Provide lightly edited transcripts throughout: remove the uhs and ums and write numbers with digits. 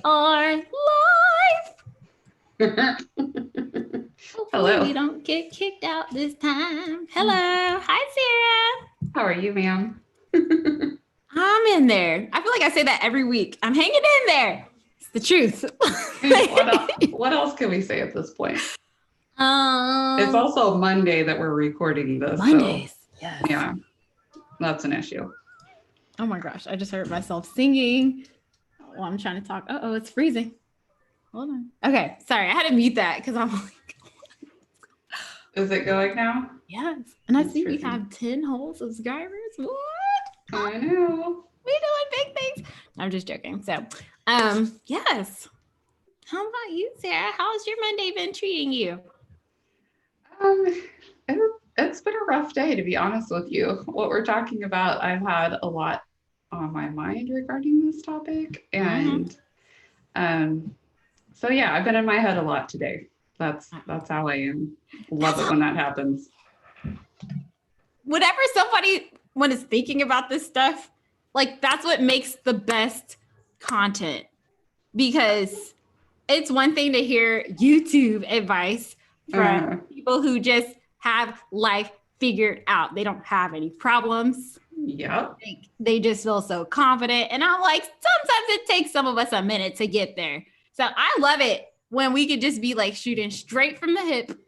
are live. Hopefully Hello. we don't get kicked out this time. Hello. Hi, Sarah. How are you, ma'am? I'm in there. I feel like I say that every week. I'm hanging in there. It's the truth. What else can we say at this point? It's um, also Monday that we're recording this, so Mondays. Yes. yeah, that's an issue. Oh my gosh. I just heard myself singing while I'm trying to talk. Oh, it's freezing. Hold on. Okay. Sorry. I had to mute that because I'm like, Is it going now? yes. And I It's see we freezing. have 10 whole subscribers. What? I know. We doing big things. I'm just joking. So, yes. How about you, Sarah? How's your Monday been treating you? Um, it's been a rough day, to be honest with you. What we're talking about, I've had a lot on my mind regarding this topic, Mm-hmm. and so yeah, I've been in my head a lot today. That's how I am. Love That's it how, when that happens. whenever somebody when is thinking about this stuff, like that's what makes the best content because it's one thing to hear YouTube advice from Uh, people who just have life figured out. They don't have any problems. yep. They just feel so confident. And I'm like, sometimes it takes some of us a minute to get there. So I love it when we could just be like shooting straight from the hip.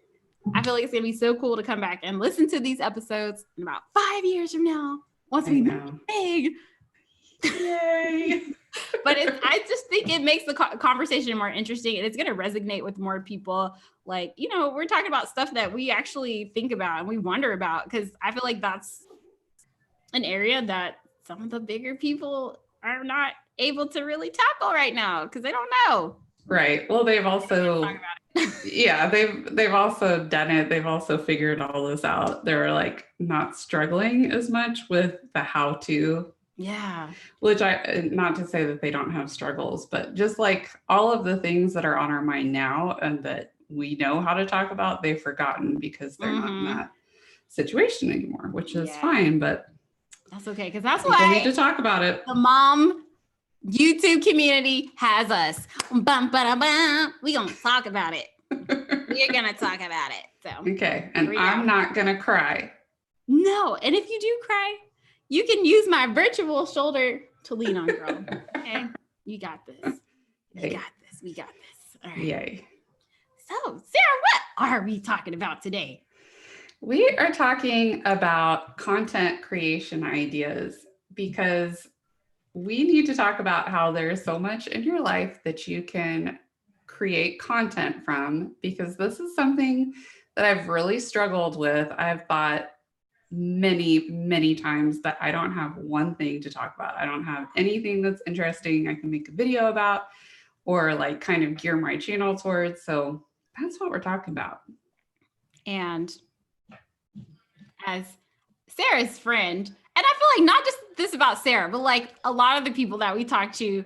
I feel like it's gonna be so cool to come back and listen to these episodes in about 5 years from now, once I we make know. it big. Yay. But I just think it makes the conversation more interesting and it's going to resonate with more people. Like, we're talking about stuff that we actually think about and we wonder about because I feel like that's an area that some of the bigger people are not able to really tackle right now because they don't know. Right. Well, they've Talk also about it. yeah, they've also done it. They've also figured all this out. They're like not struggling as much with the how to, Yeah. which I not to say that they don't have struggles, but just like all of the things that are on our mind now and that we know how to talk about, they've forgotten because they're not in Mm-hmm. that situation anymore, which is Yeah. fine, but That's okay because that's people need why to talk about it. the mom YouTube community has us. Bum, ba, bum. We gonna talk about it. We're gonna talk about it. So Okay, and here we I'm go. not gonna cry. No, and if you do cry, you can use my virtual shoulder to lean on, girl. Okay, you got this. You got this. We got this. All right. Yay. So, Sarah, what are we talking about today? We are talking about content creation ideas because we need to talk about how there's so much in your life that you can create content from because this is something that I've really struggled with. I've thought many, many times that I don't have one thing to talk about. I don't have anything that's interesting I can make a video about or like kind of gear my channel towards. So that's what we're talking about. And as Sarah's friend, and I feel like not just this about Sarah, but like a lot of the people that we talk to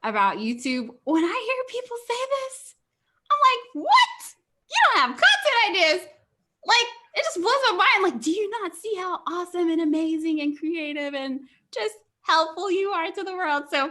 about YouTube, when I hear people say this, I'm like, what? You don't have content ideas? Like, it just blows my mind. Like, do you not see how awesome and amazing and creative and just helpful you are to the world? So,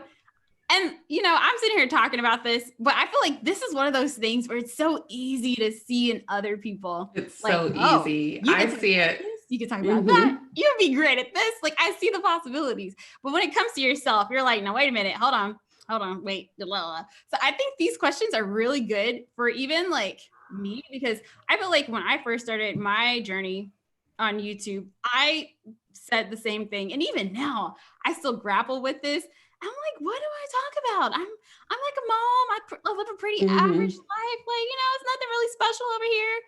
and I'm sitting here talking about this, but I feel like this is one of those things where it's so easy to see in other people. It's Like, so oh, easy. you I can talk see about it. this, you can talk about that, you'd be great at this. Like, I see the possibilities. But when it comes to yourself, you're like, no, wait a minute, hold on, wait. So I think these questions are really good for even like me because I feel like when I first started my journey on YouTube, I said the same thing. And even now, I still grapple with this. I'm like, what do I talk about? I'm like a mom. I live a pretty average life. Like, it's nothing really special over here.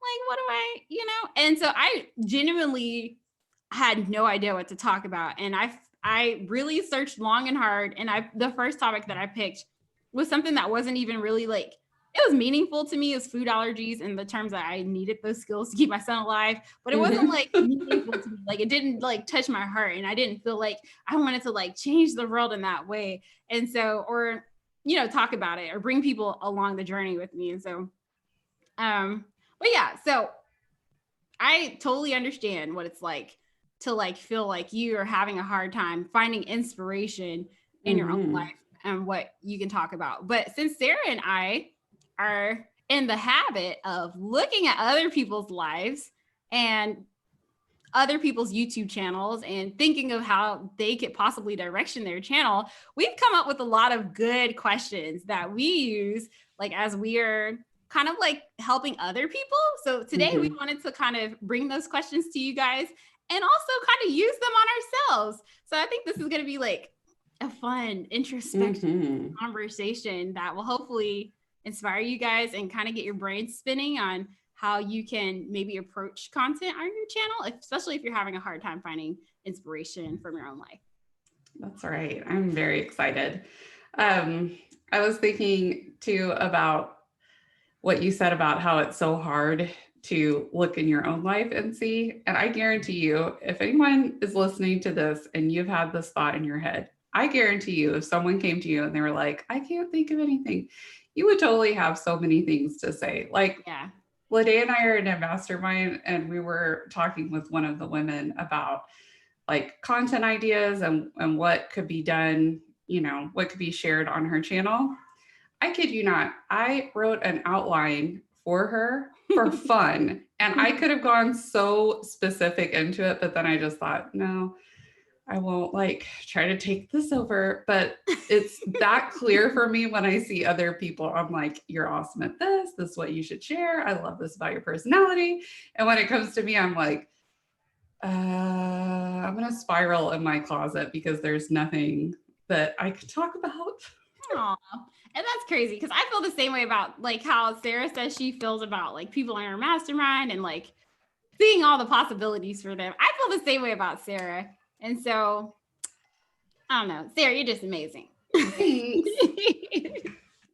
Like, what do And so I genuinely had no idea what to talk about. And I really searched long and hard. And the first topic that I picked was something that wasn't even really like it was meaningful to me. It was food allergies and the terms that I needed those skills to keep my son alive. But it wasn't like meaningful to me. Like it didn't like touch my heart. And I didn't feel like I wanted to like change the world in that way. And so, or, talk about it or bring people along the journey with me. And so, but yeah, so I totally understand what it's like to like feel like you are having a hard time finding inspiration in your own life. and what you can talk about. But since Sarah and I are in the habit of looking at other people's lives and other people's YouTube channels and thinking of how they could possibly direction their channel, we've come up with a lot of good questions that we use like as we are kind of like helping other people. So today we wanted to kind of bring those questions to you guys and also kind of use them on ourselves. So I think this is going to be like a fun, introspective conversation that will hopefully inspire you guys and kind of get your brain spinning on how you can maybe approach content on your channel, especially if you're having a hard time finding inspiration from your own life. That's right. I'm very excited. I was thinking too about what you said about how it's so hard to look in your own life and see. And I guarantee you, if anyone is listening to this and you've had this thought in your head, I guarantee you, if someone came to you and they were like, I can't think of anything, you would totally have so many things to say. Like, yeah. Lede and I are in a mastermind, and we were talking with one of the women about like content ideas and what could be done, you know, what could be shared on her channel. I kid you not, I wrote an outline for her for fun, and I could have gone so specific into it, but then I just thought, no, I won't like try to take this over. But it's that clear for me when I see other people. I'm like, you're awesome at this. This is what you should share. I love this about your personality. And when it comes to me, I'm like, I'm going to spiral in my closet because there's nothing that I could talk about. Aww. And that's crazy because I feel the same way about like how Sarah says she feels about like people in her mastermind and like seeing all the possibilities for them. I feel the same way about Sarah. And so, I don't know, Sarah, you're just amazing. Thanks.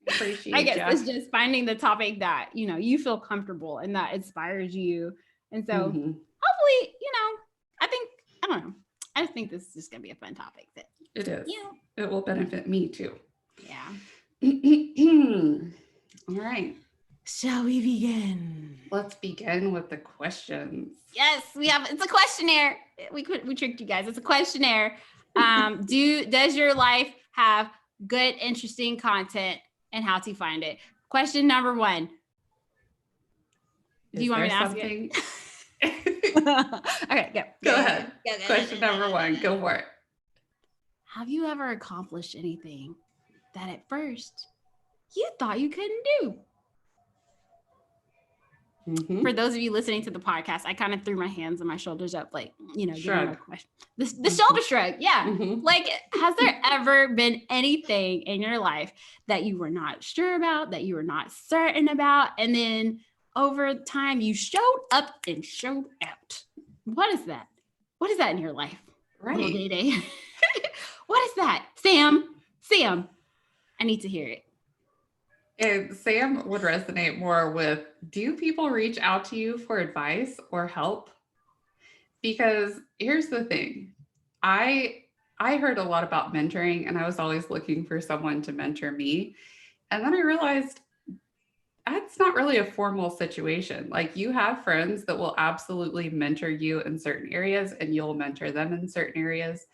Appreciate I guess ya. it's just finding the topic that, you know, you feel comfortable and that inspires you. And so hopefully, you know, I don't know. I just think this is just going to be a fun topic. That, it is. You know, it will benefit me too. Yeah. All right. Shall we begin? Let's begin with the questions. Yes, it's a questionnaire. We tricked you guys. It's a questionnaire. Does your life have good, interesting content and how to find it? Question number 1. Do you want me to ask it? Okay, go ahead. Question number 1, go for it. Have you ever accomplished anything that at first you thought you couldn't do? For those of you listening to the podcast, I kind of threw my hands and my shoulders up, like, you know, shrug. The shoulder shrug. Yeah. Like, has there ever been anything in your life that you were not sure about, that you were not certain about, and then over time you showed up and showed out? What is that? What is that in your life? Right. Day. What is that? Sam, I need to hear it. And Sam would resonate more with, do people reach out to you for advice or help? Because here's the thing. I heard a lot about mentoring, and I was always looking for someone to mentor me. And then I realized that's not really a formal situation. Like, you have friends that will absolutely mentor you in certain areas, and you'll mentor them in certain areas.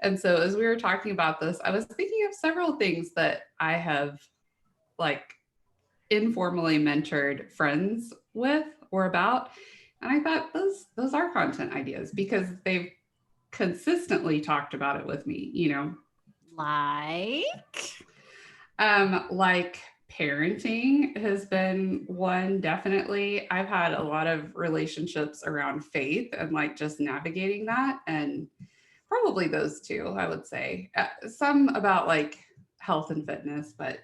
And so as we were talking about this, I was thinking of several things that I have like informally mentored friends with or about. And I thought those are content ideas because they've consistently talked about it with me, you know. Like parenting has been one, definitely. I've had a lot of relationships around faith and like just navigating that, and probably those two, I would say. Some about like health and fitness, but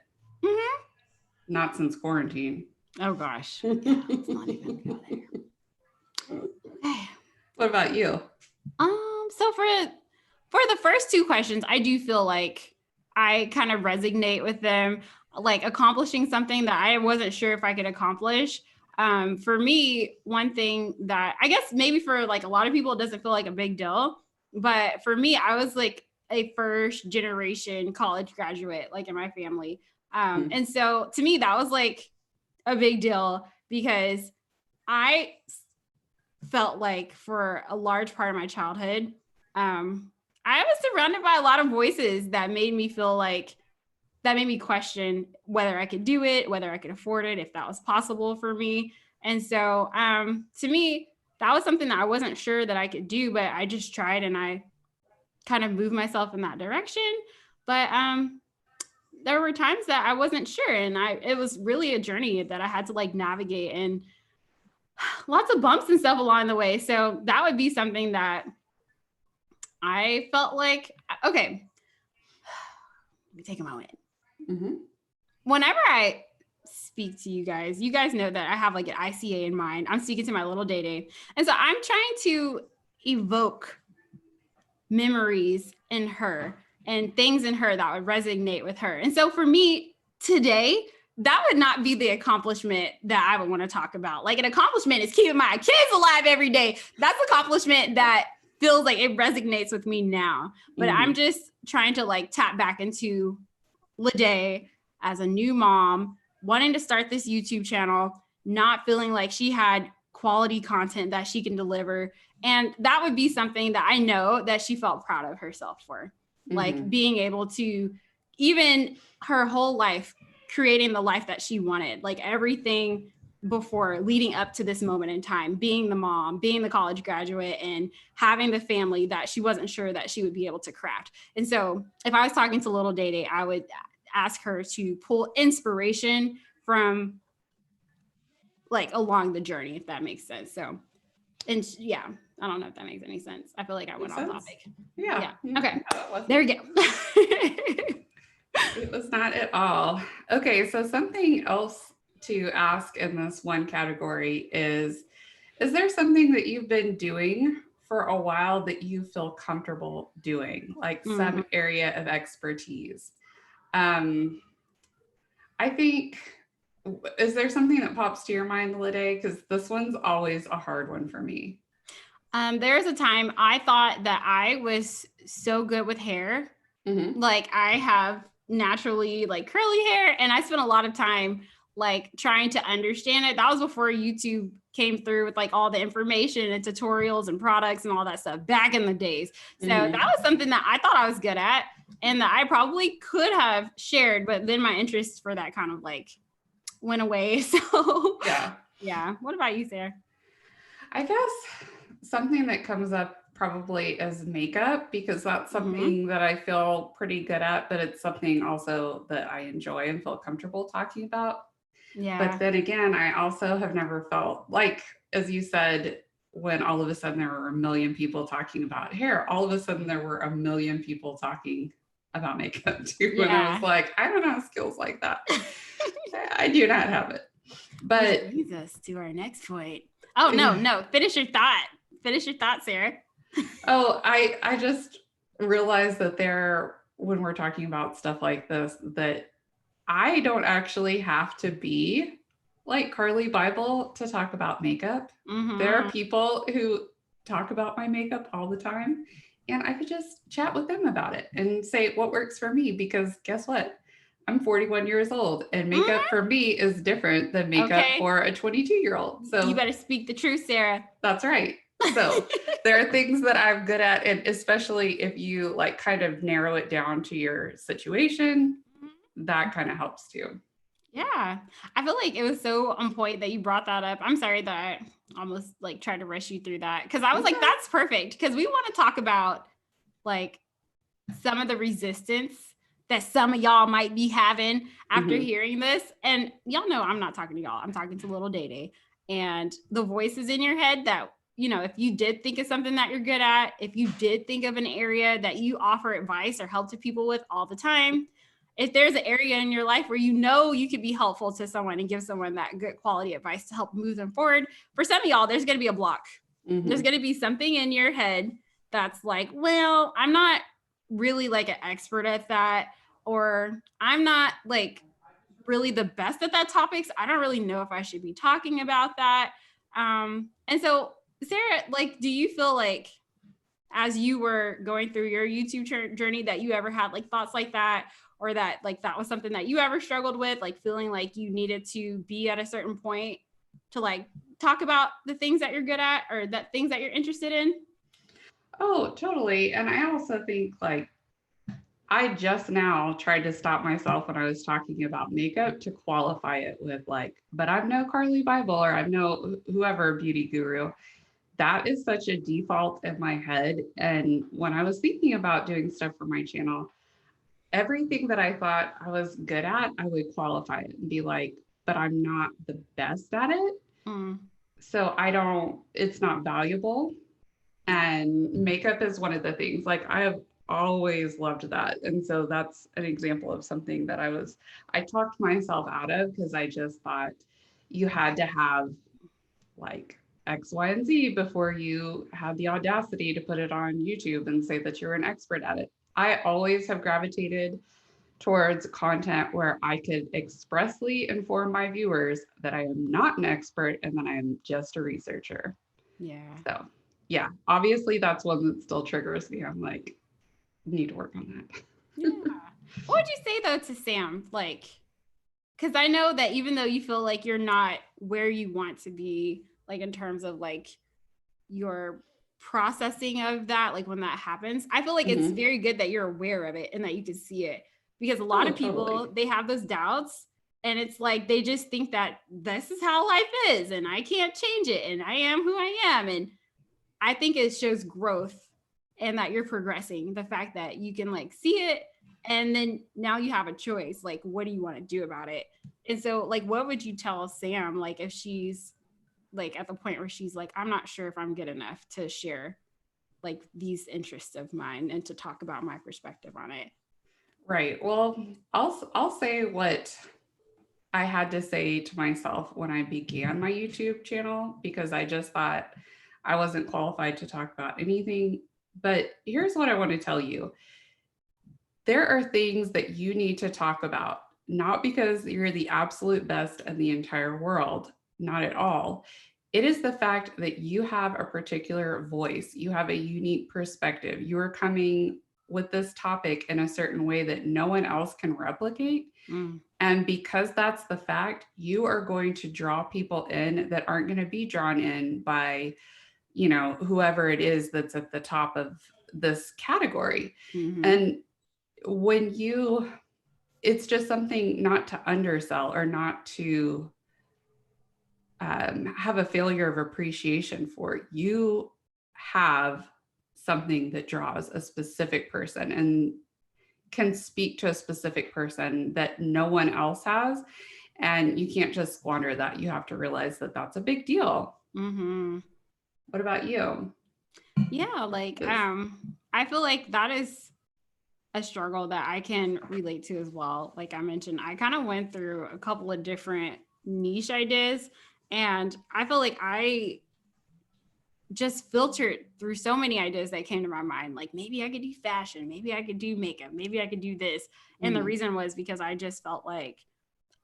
not since quarantine. Oh gosh. Yeah, let's not even go there. What about you? So for the first 2 questions, I do feel like I kind of resonate with them, like accomplishing something that I wasn't sure if I could accomplish. For me, one thing that I guess maybe for like a lot of people, it doesn't feel like a big deal. But for me, I was like a first generation college graduate, like in my family. And so to me, that was like a big deal because I felt like for a large part of my childhood, I was surrounded by a lot of voices that made me feel like that made me question whether I could do it, whether I could afford it, if that was possible for me. And so to me, that was something that I wasn't sure that I could do, but I just tried and I kind of moved myself in that direction. But there were times that I wasn't sure, and it was really a journey that I had to like navigate, and lots of bumps and stuff along the way. So that would be something that I felt like, okay, let me take a moment. Mm-hmm. Whenever I speak to you guys know that I have like an ICA in mind. I'm speaking to my little Day. And so I'm trying to evoke memories in her and things in her that would resonate with her. And so for me today, that would not be the accomplishment that I would want to talk about. Like, an accomplishment is keeping my kids alive every day. That's an accomplishment that feels like it resonates with me now. But I'm just trying to like tap back into Lede as a new mom, wanting to start this YouTube channel, not feeling like she had quality content that she can deliver. And that would be something that I know that she felt proud of herself for. Like being able to, even her whole life, creating the life that she wanted, like everything before leading up to this moment in time, being the mom, being the college graduate, and having the family that she wasn't sure that she would be able to craft. And so if I was talking to little Day, I would ask her to pull inspiration from like along the journey, if that makes sense. So, and yeah, I don't know if that makes any sense. I feel like I went off topic. Yeah. Okay. There we go. It was not at all. Okay. So something else to ask in this one category is there something that you've been doing for a while that you feel comfortable doing, like some area of expertise? I think, is there something that pops to your mind, Lede? Because this one's always a hard one for me. There's a time I thought that I was so good with hair. Like, I have naturally like curly hair, and I spent a lot of time like trying to understand it. That was before YouTube came through with like all the information and tutorials and products and all that stuff back in the days. So that was something that I thought I was good at and that I probably could have shared, but then my interest for that kind of like went away. So yeah. What about you, Sarah? I guess something that comes up probably is makeup, because that's something that I feel pretty good at, but it's something also that I enjoy and feel comfortable talking about. Yeah. But then again, I also have never felt like, as you said, when all of a sudden there were a million people talking about hair, all of a sudden there were a million people talking about makeup too. And I was like, I don't have skills like that. I do not have it. But which leads us to our next point. Oh, no. Finish your thought, Sarah. Oh, I just realized that when we're talking about stuff like this, that I don't actually have to be like Carly Bible to talk about makeup. There are people who talk about my makeup all the time, and I could just chat with them about it and say what works for me, because guess what? I'm 41 years old, and makeup for me is different than makeup for a 22-year-old. So you better speak the truth, Sarah. That's right. So there are things that I'm good at, and especially if you like kind of narrow it down to your situation, that kind of helps too. Yeah. I feel like it was so on point that you brought that up. I'm sorry that I almost like tried to rush you through that, because I was like, that's perfect, because we want to talk about like some of the resistance that some of y'all might be having after hearing this. And y'all know I'm not talking to y'all. I'm talking to little Day. And the voices in your head that, you know, if you did think of something that you're good at, if you did think of an area that you offer advice or help to people with all the time, if there's an area in your life where you know you could be helpful to someone and give someone that good quality advice to help move them forward, for some of y'all, there's going to be a block. There's going to be something in your head that's like, well, I'm not really like an expert at that, or I'm not like really the best at that topics. I don't really know if I should be talking about that. And so, Sarah, like, do you feel like as you were going through your YouTube journey that you ever had like thoughts like that, or that like that was something that you ever struggled with, like feeling like you needed to be at a certain point to like talk about the things that you're good at or that things that you're interested in? Oh, totally. And I also think like I just now tried to stop myself when I was talking about makeup to qualify it with like, but I'm no Carly Bible or I'm no whoever beauty guru. That is such a default in my head. And when I was thinking about doing stuff for my channel, everything that I thought I was good at, I would qualify it and be like, but I'm not the best at it. Mm. So it's not valuable. And makeup is one of the things, like I have always loved that. And so that's an example of something that I talked myself out of because I just thought you had to have like X, Y, and Z before you had the audacity to put it on YouTube and say that you're an expert at it. I always have gravitated towards content where I could expressly inform my viewers that I am not an expert and that I am just a researcher. Yeah. So, yeah, obviously that's one that still triggers me. I'm like, need to work on that. Yeah. What would you say though to Sam? Like, because I know that even though you feel like you're not where you want to be, like in terms of like your processing of that, like when that happens, I feel like it's very good that you're aware of it and that you can see it, because a lot of people, totally. they have those doubts and it's like they just think that this is how life is and I can't change it and I am who I am. And I think it shows growth and that you're progressing. The fact that you can like see it and then now you have a choice. Like, what do you want to do about it? And so, like, what would you tell Sam, like, if she's like at the point where she's like, I'm not sure if I'm good enough to share like these interests of mine and to talk about my perspective on it? Right. Well, I'll say what I had to say to myself when I began my YouTube channel, because I just thought I wasn't qualified to talk about anything. But here's what I want to tell you. There are things that you need to talk about, not because you're the absolute best in the entire world, not at all. It is the fact that you have a particular voice, you have a unique perspective. You are coming with this topic in a certain way that no one else can replicate. And because that's the fact, you are going to draw people in that aren't going to be drawn in by, you know, whoever it is that's at the top of this category. And when it's just something not to undersell or not to have a failure of appreciation for. You have something that draws a specific person and can speak to a specific person that no one else has. And you can't just squander that. You have to realize that that's a big deal. What about you? Yeah, like I feel like that is a struggle that I can relate to as well. Like I mentioned, I kind of went through a couple of different niche ideas, and I feel like I just filtered through so many ideas that came to my mind. Like maybe I could do fashion, maybe I could do makeup, maybe I could do this. And the reason was because I just felt like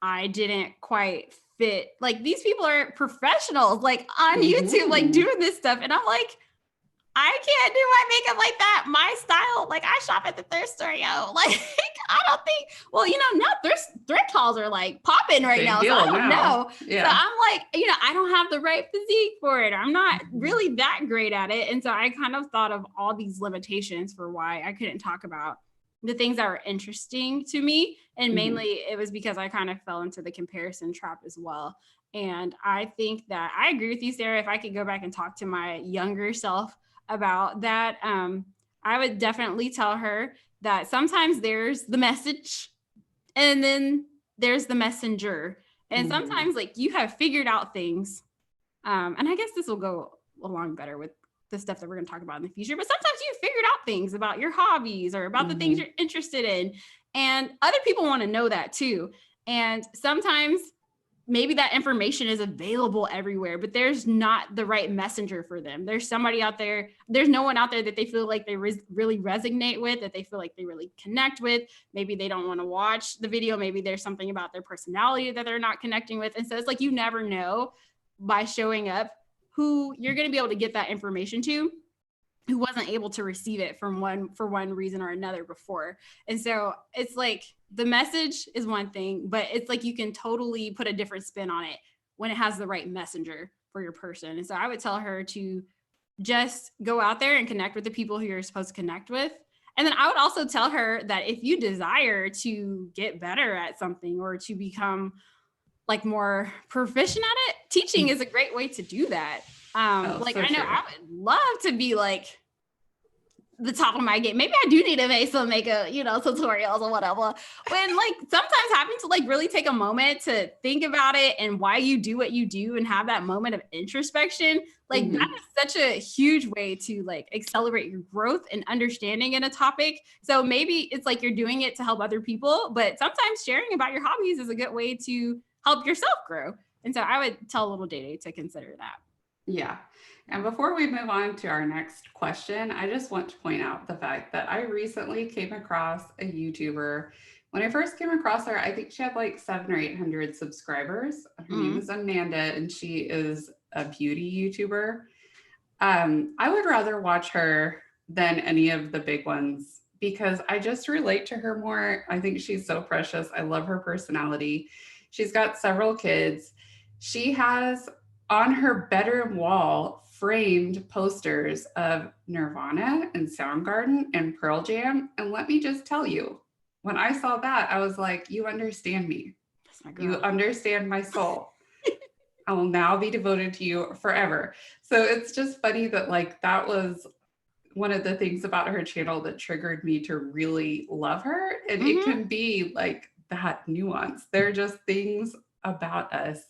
I didn't quite fit. Like these people are professionals, like on YouTube, like doing this stuff. And I'm like, I can't do my makeup like that. My style, like I shop at the thrift store, yo. Like I don't think, well, you know, now thrift hauls are like popping right now. So I don't know. Yeah. So I'm like, you know, I don't have the right physique for it. I'm not really that great at it. And so I kind of thought of all these limitations for why I couldn't talk about the things that were interesting to me. And mainly it was because I kind of fell into the comparison trap as well. And I think that I agree with you, Sarah. If I could go back and talk to my younger self about that, I would definitely tell her that sometimes there's the message and then there's the messenger. And sometimes like you have figured out things. And I guess this will go along better with the stuff that we're going to talk about in the future. But sometimes you figured out things about your hobbies or about the things you're interested in. And other people want to know that too. And sometimes maybe that information is available everywhere, but there's not the right messenger for them. There's somebody out there, there's no one out there that they feel like they really resonate with, that they feel like they really connect with. Maybe they don't want to watch the video. Maybe there's something about their personality that they're not connecting with. And so it's like, you never know by showing up who you're going to be able to get that information to, who wasn't able to receive it for one reason or another before. And so it's like the message is one thing, but it's like you can totally put a different spin on it when it has the right messenger for your person. And so I would tell her to just go out there and connect with the people who you're supposed to connect with, And then I would also tell her that if you desire to get better at something or to become like more proficient at it, teaching is a great way to do that. Like so I know true. I would love to be like the top of my game. Maybe I do need to make a, tutorials or whatever. When like sometimes having to like really take a moment to think about it and why you do what you do and have that moment of introspection, like that is such a huge way to like accelerate your growth and understanding in a topic. So maybe it's like you're doing it to help other people, but sometimes sharing about your hobbies is a good way to help yourself grow. And so I would tell little Day to consider that. Yeah. And before we move on to our next question, I just want to point out the fact that I recently came across a YouTuber. When I first came across her, I think she had like 700 or 800 subscribers. Her name is Amanda, and she is a beauty YouTuber. I would rather watch her than any of the big ones because I just relate to her more. I think she's so precious. I love her personality. She's got several kids. She has on her bedroom wall framed posters of Nirvana and Soundgarden and Pearl Jam. And let me just tell you, when I saw that, I was like, you understand me. That's my girl. You understand my soul. I will now be devoted to you forever. So it's just funny that like that was one of the things about her channel that triggered me to really love her. And it can be like that nuance. There are just things about us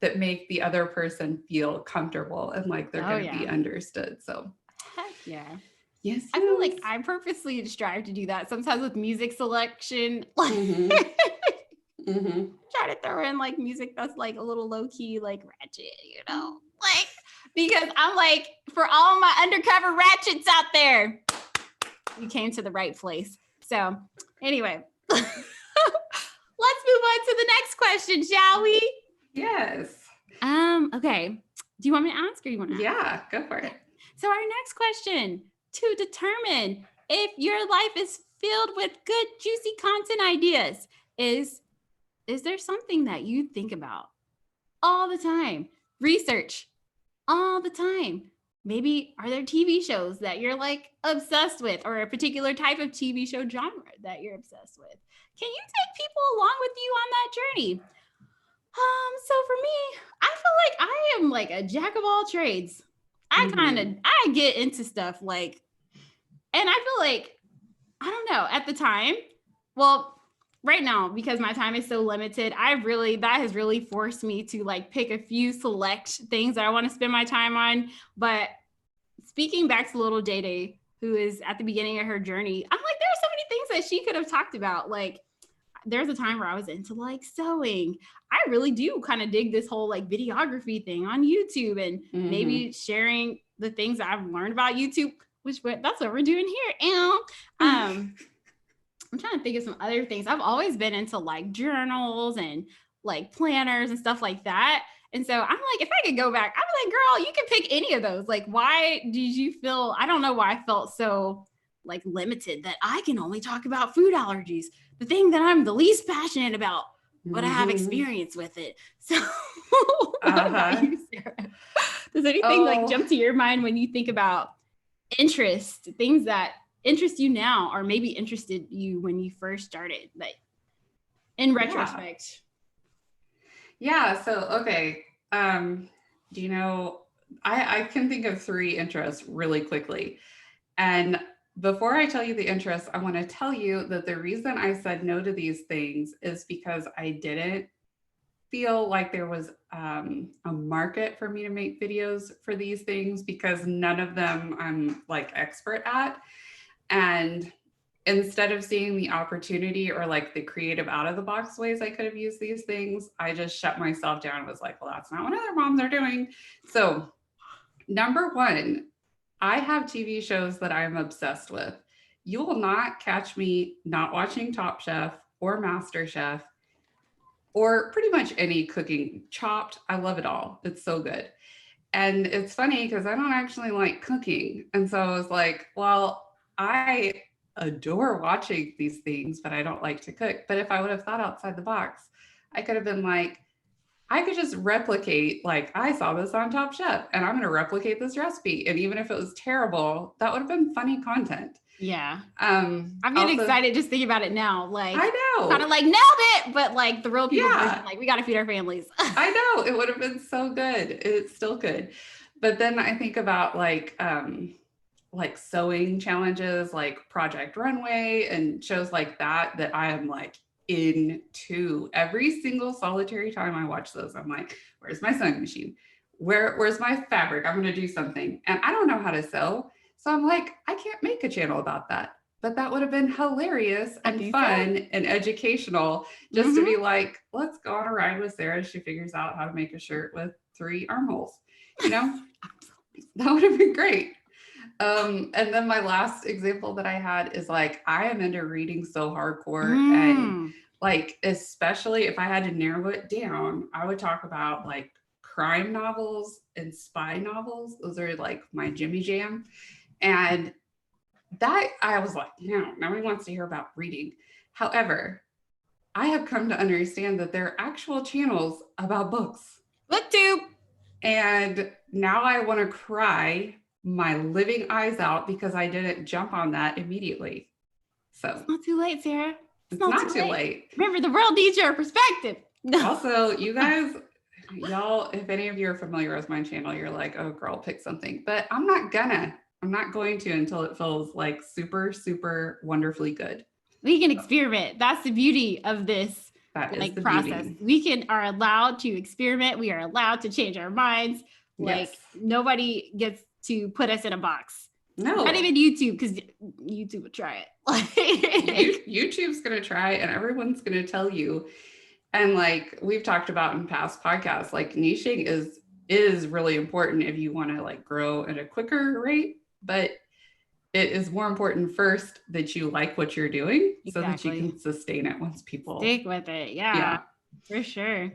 that make the other person feel comfortable and like they're going to be understood. So heck yeah. Yes. I feel like I purposely strive to do that sometimes with music selection. Like try to throw in like music that's like a little low key, like ratchet, like because I'm like, for all my undercover ratchets out there, you came to the right place. So anyway, let's move on to the next question, shall we? Yes. Okay. Do you want me to ask or you want to ask? Yeah, go for it. So our next question, to determine if your life is filled with good, juicy content ideas, is there something that you think about all the time? Research all the time. Maybe are there TV shows that you're like obsessed with, or a particular type of TV show genre that you're obsessed with? Can you take people along with you on that journey? So for me, I feel like I am like a jack of all trades. I get into stuff like, and I feel like, I don't know, at the time, well, right now, because my time is so limited, that has really forced me to like pick a few select things that I want to spend my time on. But speaking back to little Day, who is at the beginning of her journey, I'm like, there are so many things that she could have talked about. Like, there's a time where I was into like sewing. I really do kind of dig this whole like videography thing on YouTube and maybe sharing the things that I've learned about YouTube, that's what we're doing here. I'm trying to think of some other things. I've always been into like journals and like planners and stuff like that. And so I'm like, if I could go back, I'm like, girl, you can pick any of those. Like, why did you feel, I don't know why I felt so like limited that I can only talk about food allergies, the thing that I'm the least passionate about, but I have experience with it. So what about you, Sarah? Does anything like jump to your mind when you think about interest, things that interest you now or maybe interested you when you first started, like in retrospect? Yeah. So, okay. Do you know, I can think of 3 interests really quickly. And before I tell you the interests, I want to tell you that the reason I said no to these things is because I didn't feel like there was a market for me to make videos for these things because none of them I'm like expert at. And instead of seeing the opportunity or like the creative out of the box ways I could have used these things, I just shut myself down and was like, well, that's not what other moms are doing. So number 1, I have TV shows that I'm obsessed with. You will not catch me not watching Top Chef or MasterChef or pretty much any cooking. Chopped, I love it all. It's so good. And it's funny because I don't actually like cooking. And so I was like, well, I adore watching these things, but I don't like to cook. But if I would have thought outside the box, I could have been like, I could just replicate, like, I saw this on Top Chef and I'm going to replicate this recipe. And even if it was terrible, that would have been funny content. Yeah. I'm getting Also, excited just thinking about it now. Like, I kind know. of like nailed it, but like the real people version, Yeah, like we got to feed our families. I know. It would have been so good. It's still good. But then I think about like sewing challenges like Project Runway and shows like that that I am like into. Every single solitary time I watch those, I'm like, where's my sewing machine? Where's my fabric? I'm gonna do something. And I don't know how to sew. So I'm like, I can't make a channel about that. But that would have been hilarious and fun and educational just to be like, let's go on a ride with Sarah. She figures out how to make a shirt with 3 armholes. You know, that would have been great. And then my last example that I had is like, I am into reading so hardcore and like, especially if I had to narrow it down, I would talk about like crime novels and spy novels. Those are like my Jimmy Jam. And that I was like, no, nobody wants to hear about reading. However, I have come to understand that there are actual channels about books. BookTube. And now I want to cry my living eyes out because I didn't jump on that immediately. So it's not too late, Sarah. It's not too late. Remember, the world needs your perspective. Also, you guys, y'all, if any of you are familiar with my channel, you're like, oh girl, pick something. But I'm not going to until it feels like super, super wonderfully good. We can experiment. That's the beauty of this process. We are allowed to experiment. We are allowed to change our minds. Like nobody gets to put us in a box. No. Not even YouTube, because YouTube would try it. YouTube's going to try and everyone's going to tell you. And like we've talked about in past podcasts, like niching is really important if you want to like grow at a quicker rate, but it is more important first that you like what you're doing so that you can sustain it once people stick with it. Yeah. For sure.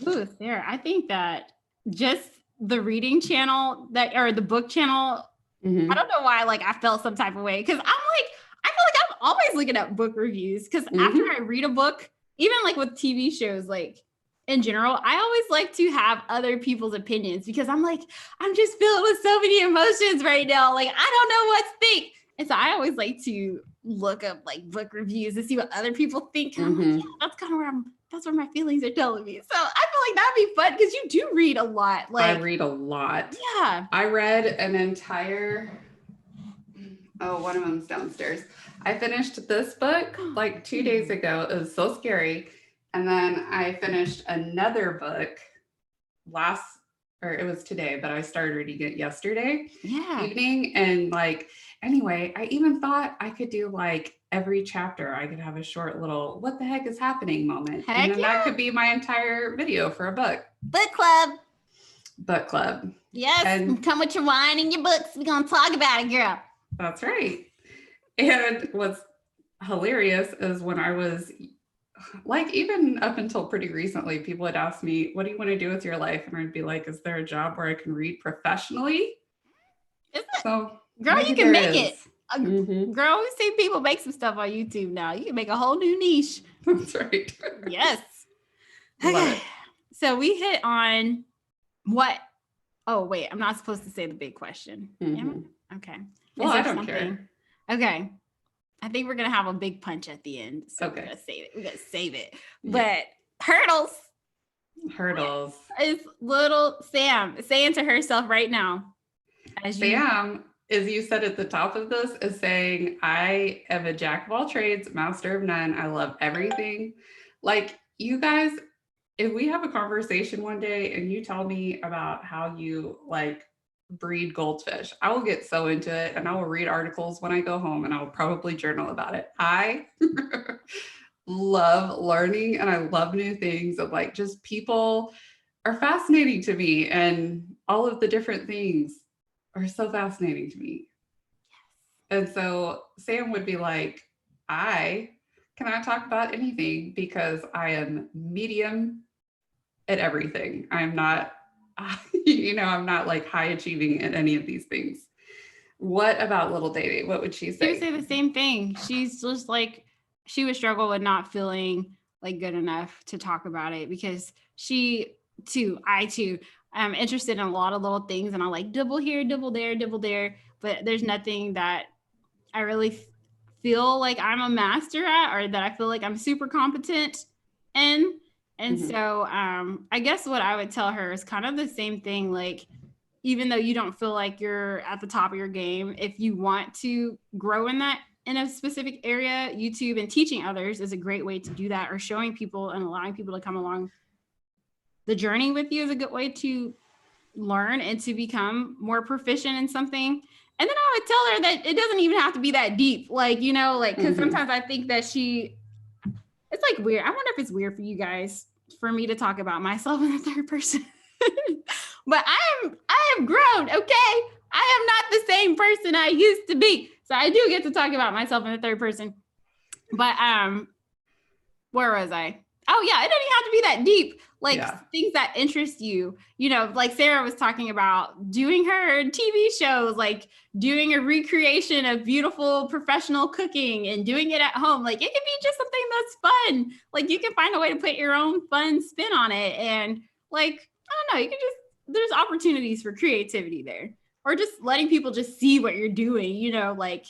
Ooh, Sarah, I think that just the reading channel or the book channel, I don't know why, like I felt some type of way. Cause I feel like I'm always looking at book reviews. Cause after I read a book, even like with TV shows, like in general, I always like to have other people's opinions because I'm like, I'm just filled with so many emotions right now. Like, I don't know what to think. And so I always like to look up like book reviews and see what other people think. And I'm like, yeah, that's kind of that's where my feelings are telling me. So I feel like that'd be fun because you do read a lot. Like I read a lot. Yeah. I read an entire, one of them's downstairs. I finished this book like 2 days ago. It was so scary. And then I finished another book it was today, but I started reading it yesterday evening. And like, anyway, I even thought I could do like every chapter. I could have a short little, what the heck is happening moment. And then that could be my entire video for a book. Book club. Book club. Yes. And come with your wine and your books. We're going to talk about it, girl. That's right. And what's hilarious is when I was like, even up until pretty recently, people would ask me, what do you want to do with your life? And I'd be like, is there a job where I can read professionally? Is it? So, girl, you can make it. Girl, we see people make some stuff on YouTube now. You can make a whole new niche. That's right. Yes. Okay. So we hit on what? Oh, wait, I'm not supposed to say the big question. Okay. Well, I don't care. Okay. I think we're going to have a big punch at the end. So we're going to save it. We're going to save it. But hurdles. Is little Sam saying to herself right now. Sam, as you said at the top of this, is saying, I am a jack of all trades, master of none. I love everything. Like, you guys, if we have a conversation one day and you tell me about how you like breed goldfish, I will get so into it and I will read articles when I go home and I will probably journal about it. I love learning and I love new things, and like just people are fascinating to me and all of the different things are so fascinating to me. And so Sam would be like, I cannot talk about anything because I am medium at everything. I'm not I'm not like high achieving at any of these things. What about little Day? What would she say? She would say the same thing. She's just like, she would struggle with not feeling like good enough to talk about it, because I too am interested in a lot of little things, and I like dibble here, dibble there, but there's nothing that I really feel like I'm a master at, or that I feel like I'm super competent in. And so I guess what I would tell her is kind of the same thing. Like, even though you don't feel like you're at the top of your game, if you want to grow in a specific area, YouTube and teaching others is a great way to do that, or showing people and allowing people to come along the journey with you is a good way to learn and to become more proficient in something. And then I would tell her that it doesn't even have to be that deep. Like, you know, like, because sometimes I think that it's like weird. I wonder if it's weird for you guys for me to talk about myself in the third person. But I am grown, okay? I am not the same person I used to be. So I do get to talk about myself in the third person. But where was I? Oh yeah, it doesn't have to be that deep. Like things that interest you, you know, like Sarah was talking about doing her TV shows, like doing a recreation of beautiful professional cooking and doing it at home. Like, it could be just something that's fun. Like, you can find a way to put your own fun spin on it. And like, I don't know, you can just, there's opportunities for creativity there, or just letting people just see what you're doing, you know, like,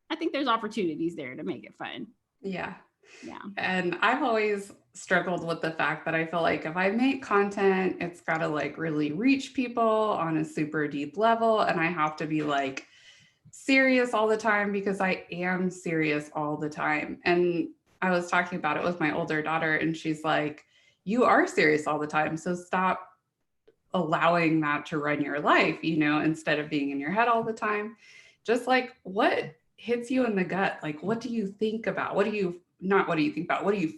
I think there's opportunities there to make it fun. Yeah. Yeah. And I've always struggled with the fact that I feel like if I make content, it's got to like really reach people on a super deep level. And I have to be like serious all the time, because I am serious all the time. And I was talking about it with my older daughter, and she's like, you are serious all the time. So stop allowing that to run your life, you know, instead of being in your head all the time. Just like, what hits you in the gut? Like, what do you think about? What do you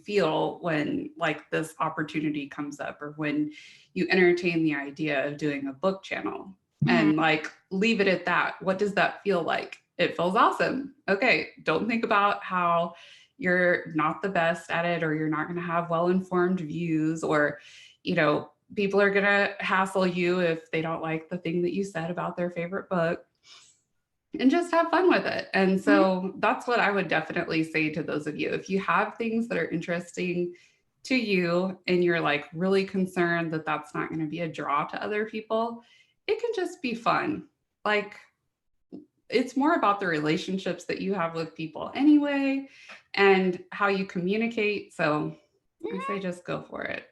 feel when like this opportunity comes up, or when you entertain the idea of doing a book channel? And like, leave it at that. What does that feel like? It feels awesome. Okay. Don't think about how you're not the best at it, or you're not going to have well-informed views, or, you know, people are going to hassle you if they don't like the thing that you said about their favorite book. And just have fun with it. And so that's what I would definitely say to those of you. If you have things that are interesting to you, and you're like really concerned that that's not going to be a draw to other people, it can just be fun. Like, it's more about the relationships that you have with people anyway, and how you communicate. So I say just go for it.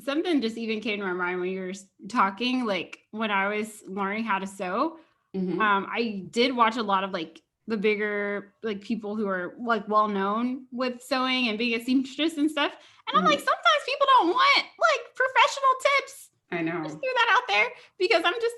Something just even came to my mind when you were talking, like when I was learning how to sew. I did watch a lot of like the bigger like people who are like well known with sewing and being a seamstress and stuff. And I'm like, sometimes people don't want like professional tips. I know. Just threw that out there, because I'm just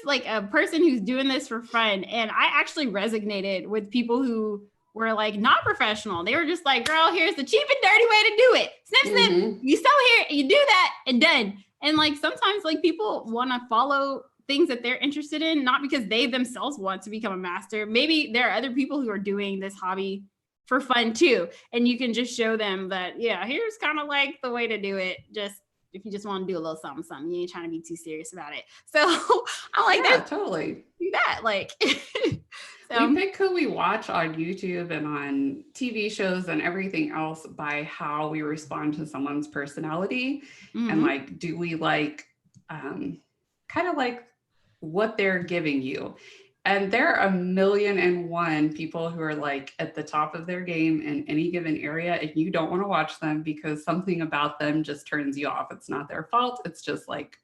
like a person who's doing this for fun. And I actually resonated with people who were like not professional. They were just like, girl, here's the cheap and dirty way to do it. Snip, snip, you sew here, you do that, and done. And like, sometimes like people want to follow things that they're interested in, not because they themselves want to become a master. Maybe there are other people who are doing this hobby for fun too. And you can just show them that, yeah, here's kind of like the way to do it. Just if you just want to do a little something, you ain't trying to be too serious about it. So I'm like, yeah, totally do that. Like, so we pick who we watch on YouTube and on TV shows and everything else by how we respond to someone's personality. And like, do we like, kind of like what they're giving you. And there are 1,000,001 people who are like at the top of their game in any given area, and you don't want to watch them because something about them just turns you off. It's not their fault. It's just like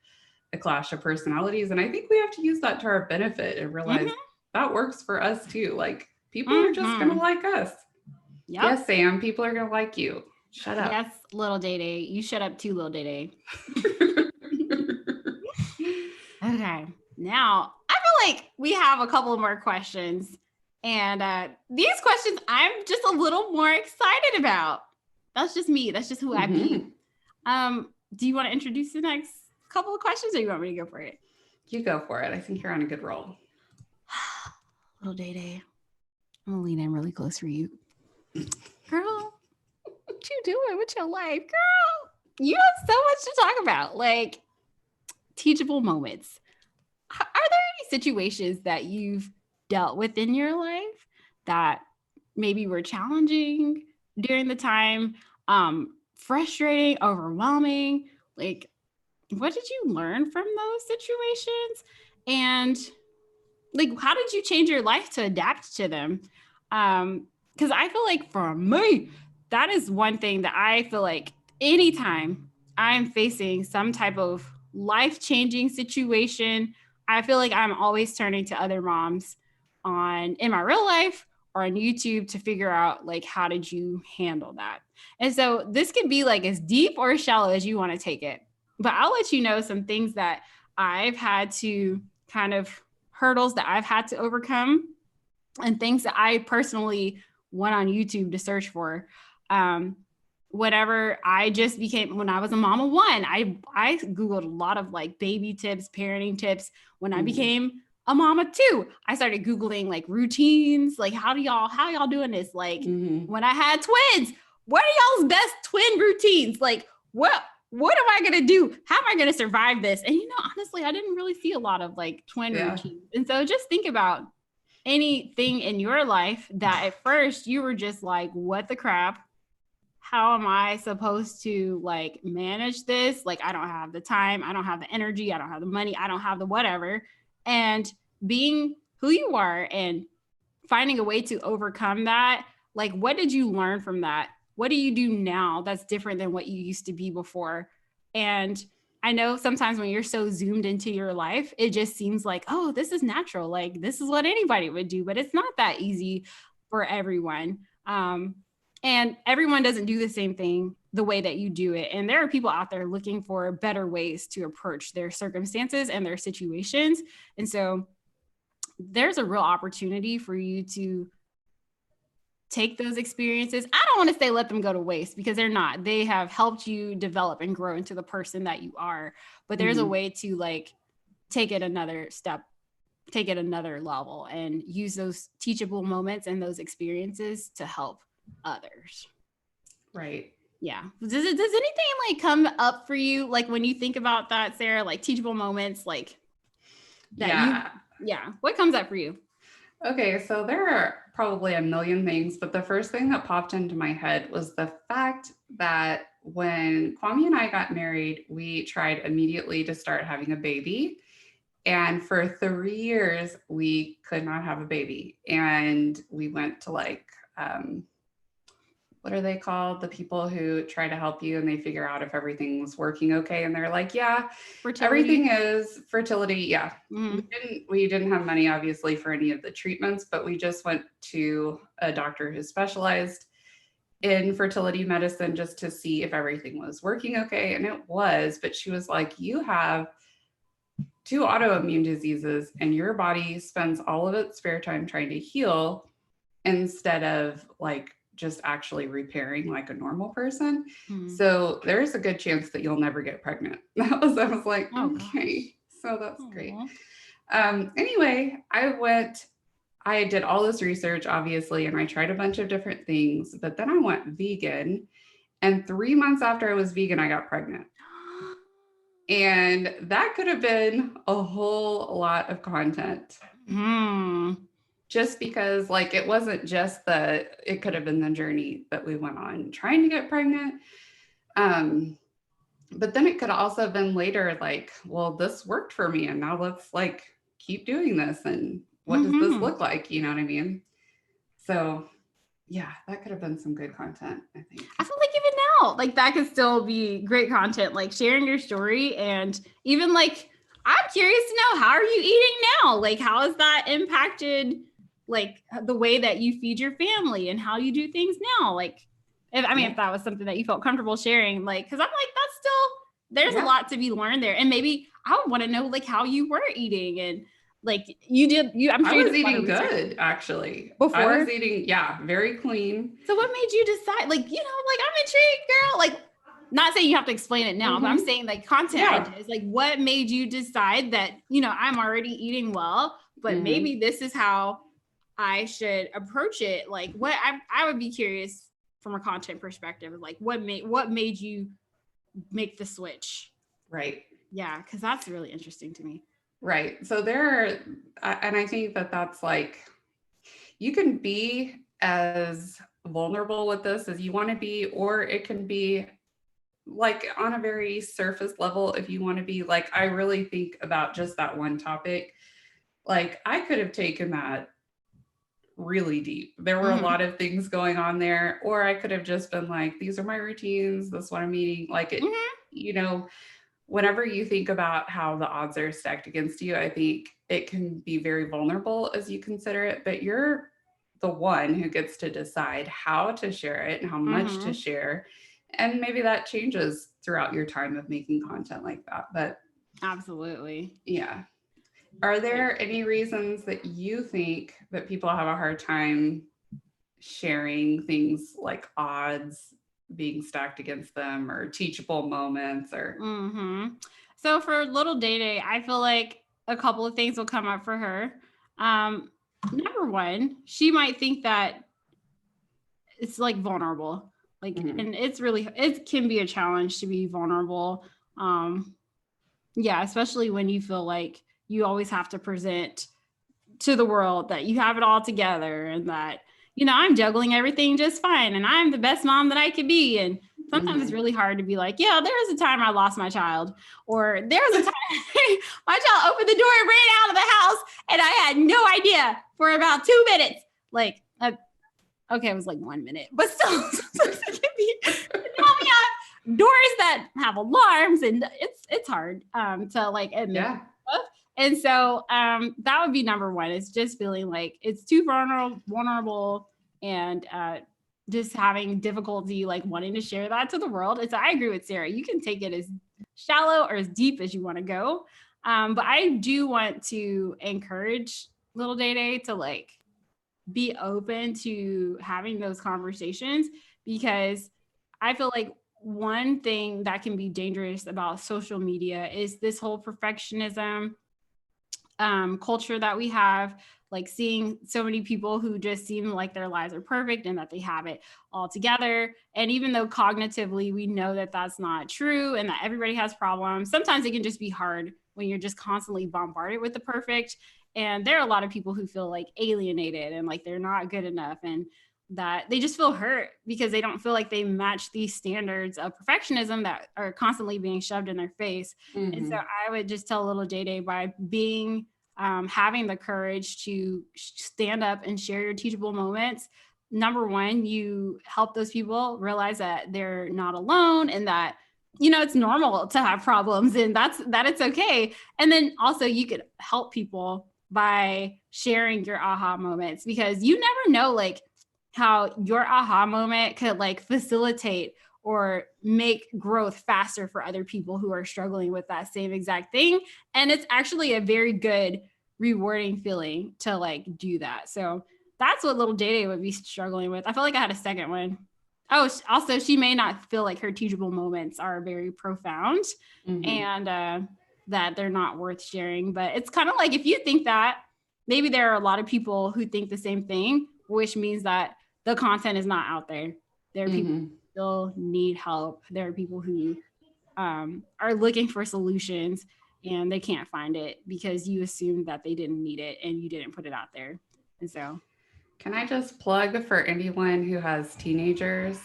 a clash of personalities. And I think we have to use that to our benefit and realize that works for us too. Like, people are just going to like us. Yep. Yes, Sam, people are going to like you. Shut up. Yes, little Day Day. You shut up too, little Day Day. Okay. Now, I feel like we have a couple more questions, and these questions I'm just a little more excited about. That's just me. That's just who I be. Do you want to introduce the next couple of questions, or you want me to go for it? You go for it. I think you're on a good roll. Little Day Day, I'm gonna lean in really close for you. Girl, what you doing with your life? Girl, you have so much to talk about. Like, teachable moments. Are there any situations that you've dealt with in your life that maybe were challenging during the time frustrating, overwhelming? Like, what did you learn from those situations? And like, how did you change your life to adapt to them? Because I feel like for me, that is one thing that I feel like anytime I'm facing some type of life-changing situation, I feel like I'm always turning to other moms on in my real life or on YouTube to figure out like how did you handle that. And so this could be like as deep or as shallow as you want to take it. But I'll let you know some things that I've had to kind of hurdles that I've had to overcome and things that I personally went on YouTube to search for. Whatever I just became when I was a mom of one, I Googled a lot of like baby tips, parenting tips. When I became a mom of two, I started Googling like routines, like how y'all doing this? Like when I had twins, what are y'all's best twin routines? Like what am I going to do? How am I going to survive this? And, honestly, I didn't really see a lot of like twin routines. And so just think about anything in your life that at first you were just like, what the crap? How am I supposed to like manage this? Like, I don't have the time. I don't have the energy. I don't have the money. I don't have the whatever. And being who you are and finding a way to overcome that. Like, what did you learn from that? What do you do now that's different than what you used to be before? And I know sometimes when you're so zoomed into your life, it just seems like, oh, this is natural. Like this is what anybody would do, but it's not that easy for everyone. And everyone doesn't do the same thing the way that you do it. And there are people out there looking for better ways to approach their circumstances and their situations. And so there's a real opportunity for you to take those experiences. I don't want to say let them go to waste because they're not. They have helped you develop and grow into the person that you are. But there's a way to like take it another step, take it another level and use those teachable moments and those experiences to help others. Right. Yeah. Does anything like come up for you? Like when you think about that, Sarah, like teachable moments, like that what comes up for you? Okay, so there are probably a million things, but the first thing that popped into my head was the fact that when Kwame and I got married, we tried immediately to start having a baby. And for 3 years, we could not have a baby. And we went to like, what are they called? The people who try to help you and they figure out if everything's working okay. And they're like, yeah, fertility. Everything is fertility. Yeah. We didn't have money, obviously, for any of the treatments, but we just went to a doctor who specialized in fertility medicine just to see if everything was working okay. And it was, but she was like, you have 2 autoimmune diseases and your body spends all of its spare time trying to heal instead of like just actually repairing like a normal person. So there's a good chance that you'll never get pregnant. I was like, okay, so that's great. Anyway, I did all this research, obviously, and I tried a bunch of different things, but then I went vegan. And 3 months after I was vegan, I got pregnant. And that could have been a whole lot of content. Just because like it wasn't just it could have been the journey that we went on trying to get pregnant. But then it could also have been later like, well, this worked for me and now let's like keep doing this. And what does this look like? You know what I mean? So yeah, that could have been some good content, I think. I feel like even now, like that could still be great content, like sharing your story. And even like, I'm curious to know, how are you eating now? Like, how has that impacted like the way that you feed your family and how you do things now? Like, if that was something that you felt comfortable sharing, like, cause I'm like, that's still, there's a lot to be learned there. And maybe I would want to know like how you were eating and like I'm sure I was eating good actually. Before I was eating, very clean. So what made you decide, like, like I'm intrigued, girl. Like, not saying you have to explain it now, but I'm saying like content ideas. Like, what made you decide that, I'm already eating well, but maybe this is how I should approach it? Like, what I would be curious from a content perspective, like what made you make the switch? Right. Yeah, because that's really interesting to me. Right. So and I think that's like, you can be as vulnerable with this as you want to be, or it can be like on a very surface level. If you want to be like, I really think about just that one topic, like I could have taken that really deep. There were a Mhm. lot of things going on there, or I could have just been like, these are my routines, this is what I'm eating. Like it, Mhm. you know, whenever you think about how the odds are stacked against you, I think it can be very vulnerable as you consider it, but you're the one who gets to decide how to share it and how much to Mhm. share. And maybe that changes throughout your time of making content like that. But Absolutely. yeah. Are there any reasons that you think that people have a hard time sharing things like odds being stacked against them or teachable moments or So for little Day Day, I feel like a couple of things will come up for her. Number one, she might think that it's like vulnerable, like, Mhm. and it can be a challenge to be vulnerable. Um, yeah, especially when you feel like you always have to present to the world that you have it all together and that, I'm juggling everything just fine and I'm the best mom that I could be. And sometimes it's Mhm. really hard to be like, yeah, there was a time I lost my child, or there was a time my child opened the door and ran out of the house and I had no idea for about 2 minutes. Like, okay, it was like 1 minute, but still, sometimes it can be. Now we have doors that have alarms, and it's hard to like admit Yeah. stuff. And so that would be number one. It's just feeling like it's too vulnerable, and just having difficulty like wanting to share that to the world. It's I agree with Sarah. You can take it as shallow or as deep as you want to go, but I do want to encourage little Day Day to like be open to having those conversations, because I feel like one thing that can be dangerous about social media is this whole perfectionism culture that we have, like seeing so many people who just seem like their lives are perfect and that they have it all together. And even though cognitively we know that that's not true and that everybody has problems, sometimes it can just be hard when you're just constantly bombarded with the perfect. And there are a lot of people who feel like alienated and like they're not good enough, and that they just feel hurt because they don't feel like they match these standards of perfectionism that are constantly being shoved in their face. And so Mhm. I would just tell little Day Day, by being having the courage to stand up and share your teachable moments. Number one, you help those people realize that they're not alone and that it's normal to have problems and that it's okay. And then also you could help people by sharing your aha moments, because you never know like how your aha moment could like facilitate or make growth faster for other people who are struggling with that same exact thing. And it's actually a very good, rewarding feeling to like do that. So that's what little Day Day would be struggling with. I felt like I had a second one. Oh, also, she may not feel like her teachable moments are very profound, Mhm. and that they're not worth sharing. But it's kind of like, if you think that, maybe there are a lot of people who think the same thing, which means that the content is not out there. There are people Mhm. who still need help. There are people who are looking for solutions and they can't find it because you assumed that they didn't need it and you didn't put it out there. And so, Can I just plug for anyone who has teenagers?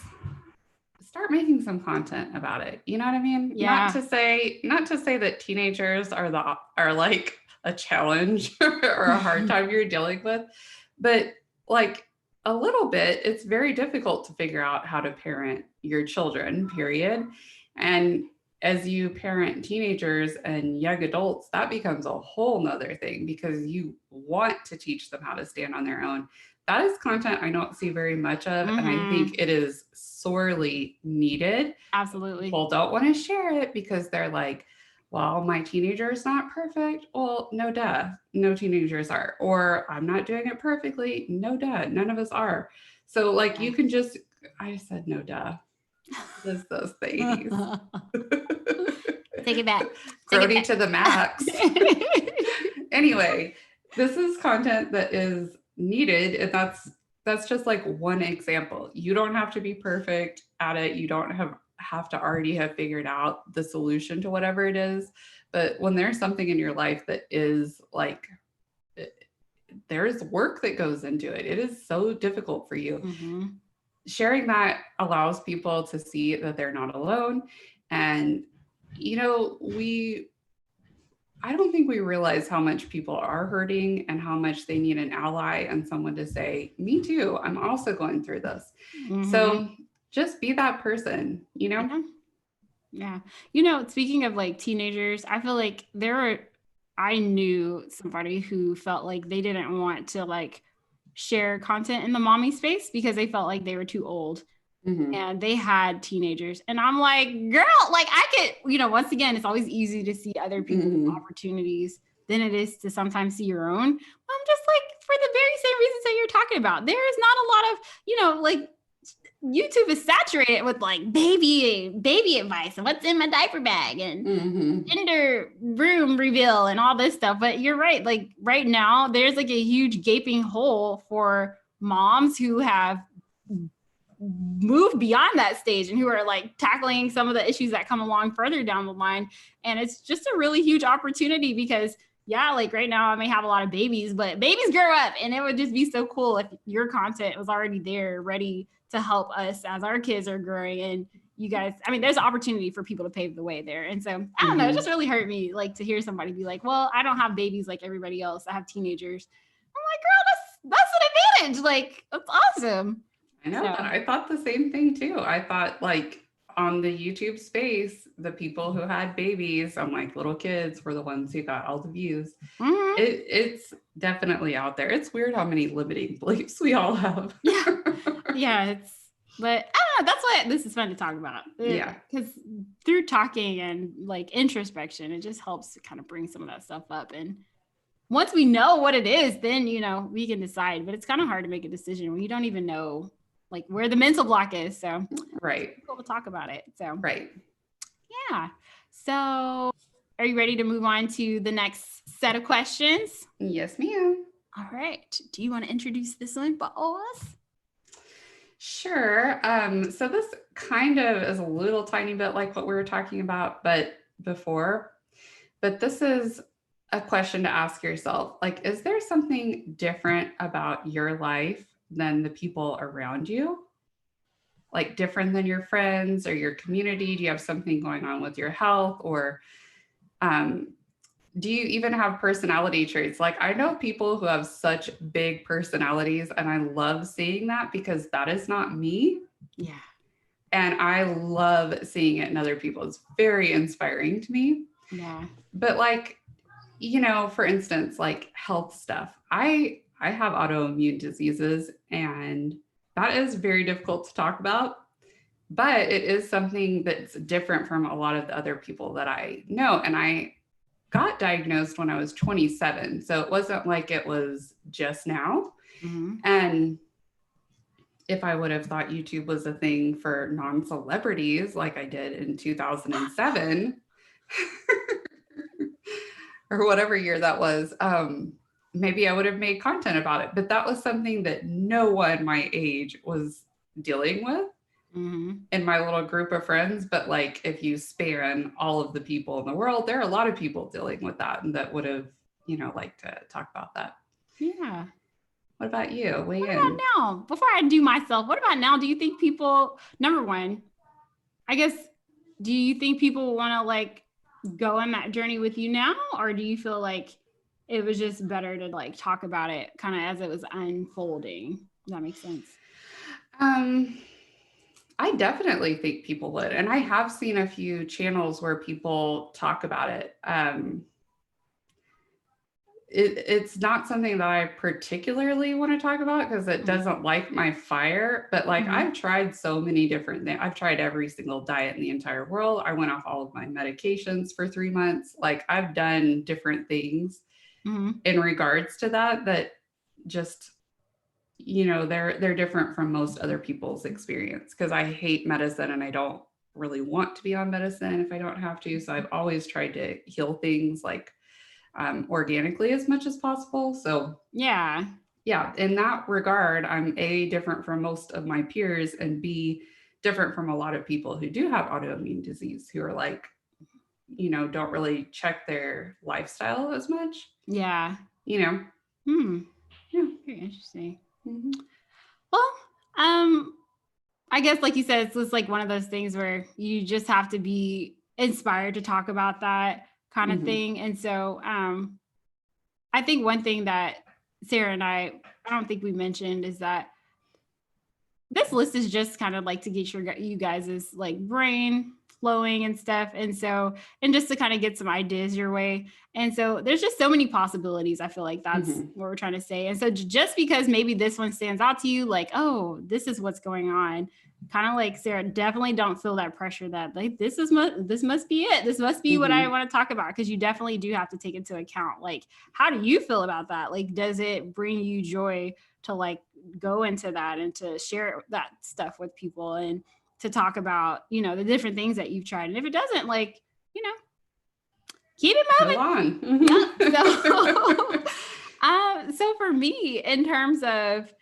Start making some content about it. You know what I mean? yeah. Not to say that teenagers are like a challenge or a hard time you're dealing with, but like a little bit, it's very difficult to figure out how to parent your children, period. And as you parent teenagers and young adults, that becomes a whole nother thing because you want to teach them how to stand on their own. That is content I don't see very much of, and I think Mm-hmm. it is sorely needed. Absolutely. People don't want to share it because they're like, well, my teenager is not perfect. Well, no duh, no teenagers are. Or I'm not doing it perfectly. No duh, none of us are. So like you can just, I said no duh. This those the 80s. Take it back. Take it Grody to the max. back. Anyway, this is content that is needed, and that's just like one example. You don't have to be perfect at it. You don't have to already have figured out the solution to whatever it is. But when there's something in your life that is like there's work that goes into it. It is so difficult for you. Mm-hmm. sharing that allows people to see that they're not alone. And, you know, I don't think we realize how much people are hurting and how much they need an ally and someone to say, me too, I'm also going through this. Hmm. So just be that person, you know? Yeah. Yeah. You know, speaking of like teenagers, I feel like I knew somebody who felt like they didn't want to like share content in the mommy space because they felt like they were too old Mm-hmm. and they had teenagers. And I'm like, girl, like I could, once again, it's always easy to see other people's Mm-hmm. opportunities than it is to sometimes see your own. I'm just like, for the very same reasons that you're talking about, there is not a lot of, like YouTube is saturated with like baby advice and what's in my diaper bag and Mm-hmm. gender room reveal and all this stuff. But you're right. Like right now, there's like a huge gaping hole for moms who have moved beyond that stage and who are like tackling some of the issues that come along further down the line. And it's just a really huge opportunity because yeah, like right now I may have a lot of babies, but babies grow up and it would just be so cool if your content was already there ready to help us as our kids are growing. And you guys, I mean, there's an opportunity for people to pave the way there. And so I don't know, it Mm-hmm. just really hurt me like to hear somebody be like, well, I don't have babies like everybody else. I have teenagers. I'm like, girl, that's an advantage. Like, that's awesome. I know that. So I thought the same thing too. I thought like on the YouTube space, the people who had babies, I'm like little kids were the ones who got all the views. mhm. It's definitely out there. It's weird how many limiting beliefs we all have. Yeah. Yeah. But I don't know. That's why this is fun to talk about. Yeah. Because through talking and like introspection, it just helps to kind of bring some of that stuff up. And once we know what it is, then, we can decide. But it's kind of hard to make a decision when you don't even know like where the mental block is. So Right. it's cool to talk about it. So, Right. yeah. So, are you ready to move on to the next set of questions? Yes, ma'am. All right. Do you want to introduce this one for us? Sure. So this kind of is a little tiny bit like what we were talking about, but before. But this is a question to ask yourself. Like, is there something different about your life than the people around you? Like different than your friends or your community? Do you have something going on with your health or um, do you even have personality traits? Like, I know people who have such big personalities, and I love seeing that because that is not me. Yeah. And I love seeing it in other people. It's very inspiring to me. Yeah. But, like, for instance, like health stuff, I have autoimmune diseases, and that is very difficult to talk about. But it is something that's different from a lot of the other people that I know. And I got diagnosed when I was 27. So it wasn't like it was just now. Mm-hmm. And if I would have thought YouTube was a thing for non celebrities like I did in 2007 or whatever year that was, maybe I would have made content about it. But that was something that no one my age was dealing with. Mm-hmm. In my little group of friends, but like if you span all of the people in the world, there are a lot of people dealing with that and that would have, liked to talk about that. Yeah. What about you? Weigh What in. about now? Before I do myself, what about now? Do you think people, number one, I guess, do you think people want to like go on that journey with you now? Or do you feel like it was just better to like talk about it kind of as it was unfolding? Does that make sense? I definitely think people would. And I have seen a few channels where people talk about it. It's not something that I particularly want to talk about because it doesn't light my fire. But like I've tried so many different things. I've tried every single diet in the entire world. I went off all of my medications for 3 months. Like I've done different things in regards to that just they're different from most other people's experience because I hate medicine and I don't really want to be on medicine if I don't have to. So I've always tried to heal things like organically as much as possible. So yeah, in that regard, I'm A, different from most of my peers, and B, different from a lot of people who do have autoimmune disease who are like, don't really check their lifestyle as much. Yeah. Yeah. Very interesting. Mm-hmm. Well, I guess, like you said, it's just like one of those things where you just have to be inspired to talk about that kind of Mhm. thing. And so, I think one thing that Sarah and I don't think we mentioned is that this list is just kind of like to get you guys' like brain flowing and stuff. And so, and just to kind of get some ideas your way. And so there's just so many possibilities. I feel like that's Mhm. what we're trying to say. And so just because maybe this one stands out to you, like, oh, this is what's going on. Kind of like Sarah, definitely don't feel that pressure that like this must be it. This must be what I Mhm. want to talk about. Cause you definitely do have to take into account like how do you feel about that? Like, does it bring you joy to like go into that and to share that stuff with people and to talk about, you know, the different things that you've tried. And if it doesn't, like, you know, keep it Go moving. on. Yep. Mhm. So, so for me, in terms of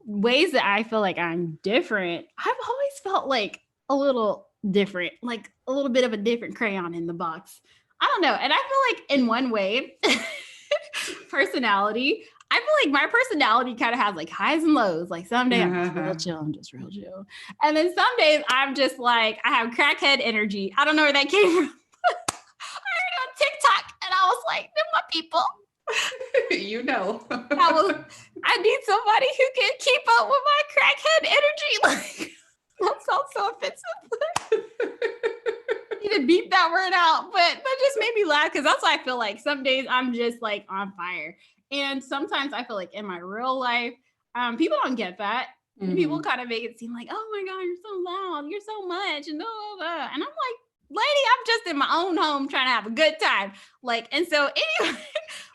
ways that I feel like I'm different, I've always felt like a little different, like a little bit of a different crayon in the box. I don't know. And I feel like in one way, personality, I feel like my personality kind of has like highs and lows. Like some days I'm just real chill, I'm just real chill. And then some days I'm just like, I have crackhead energy. I don't know where that came from. I heard it on TikTok and I was like, they're my people. You know. I need somebody who can keep up with my crackhead energy. Like that sounds so offensive. I need to beat that word out, but that just made me laugh because that's why I feel like some days I'm just like on fire, and sometimes I feel like in my real life, people don't get that. People Mhm. kind of make it seem like, oh my god, you're so loud, you're so much, and blah, blah, blah. And I'm like, lady, I'm just in my own home trying to have a good time. Like, and so anyway,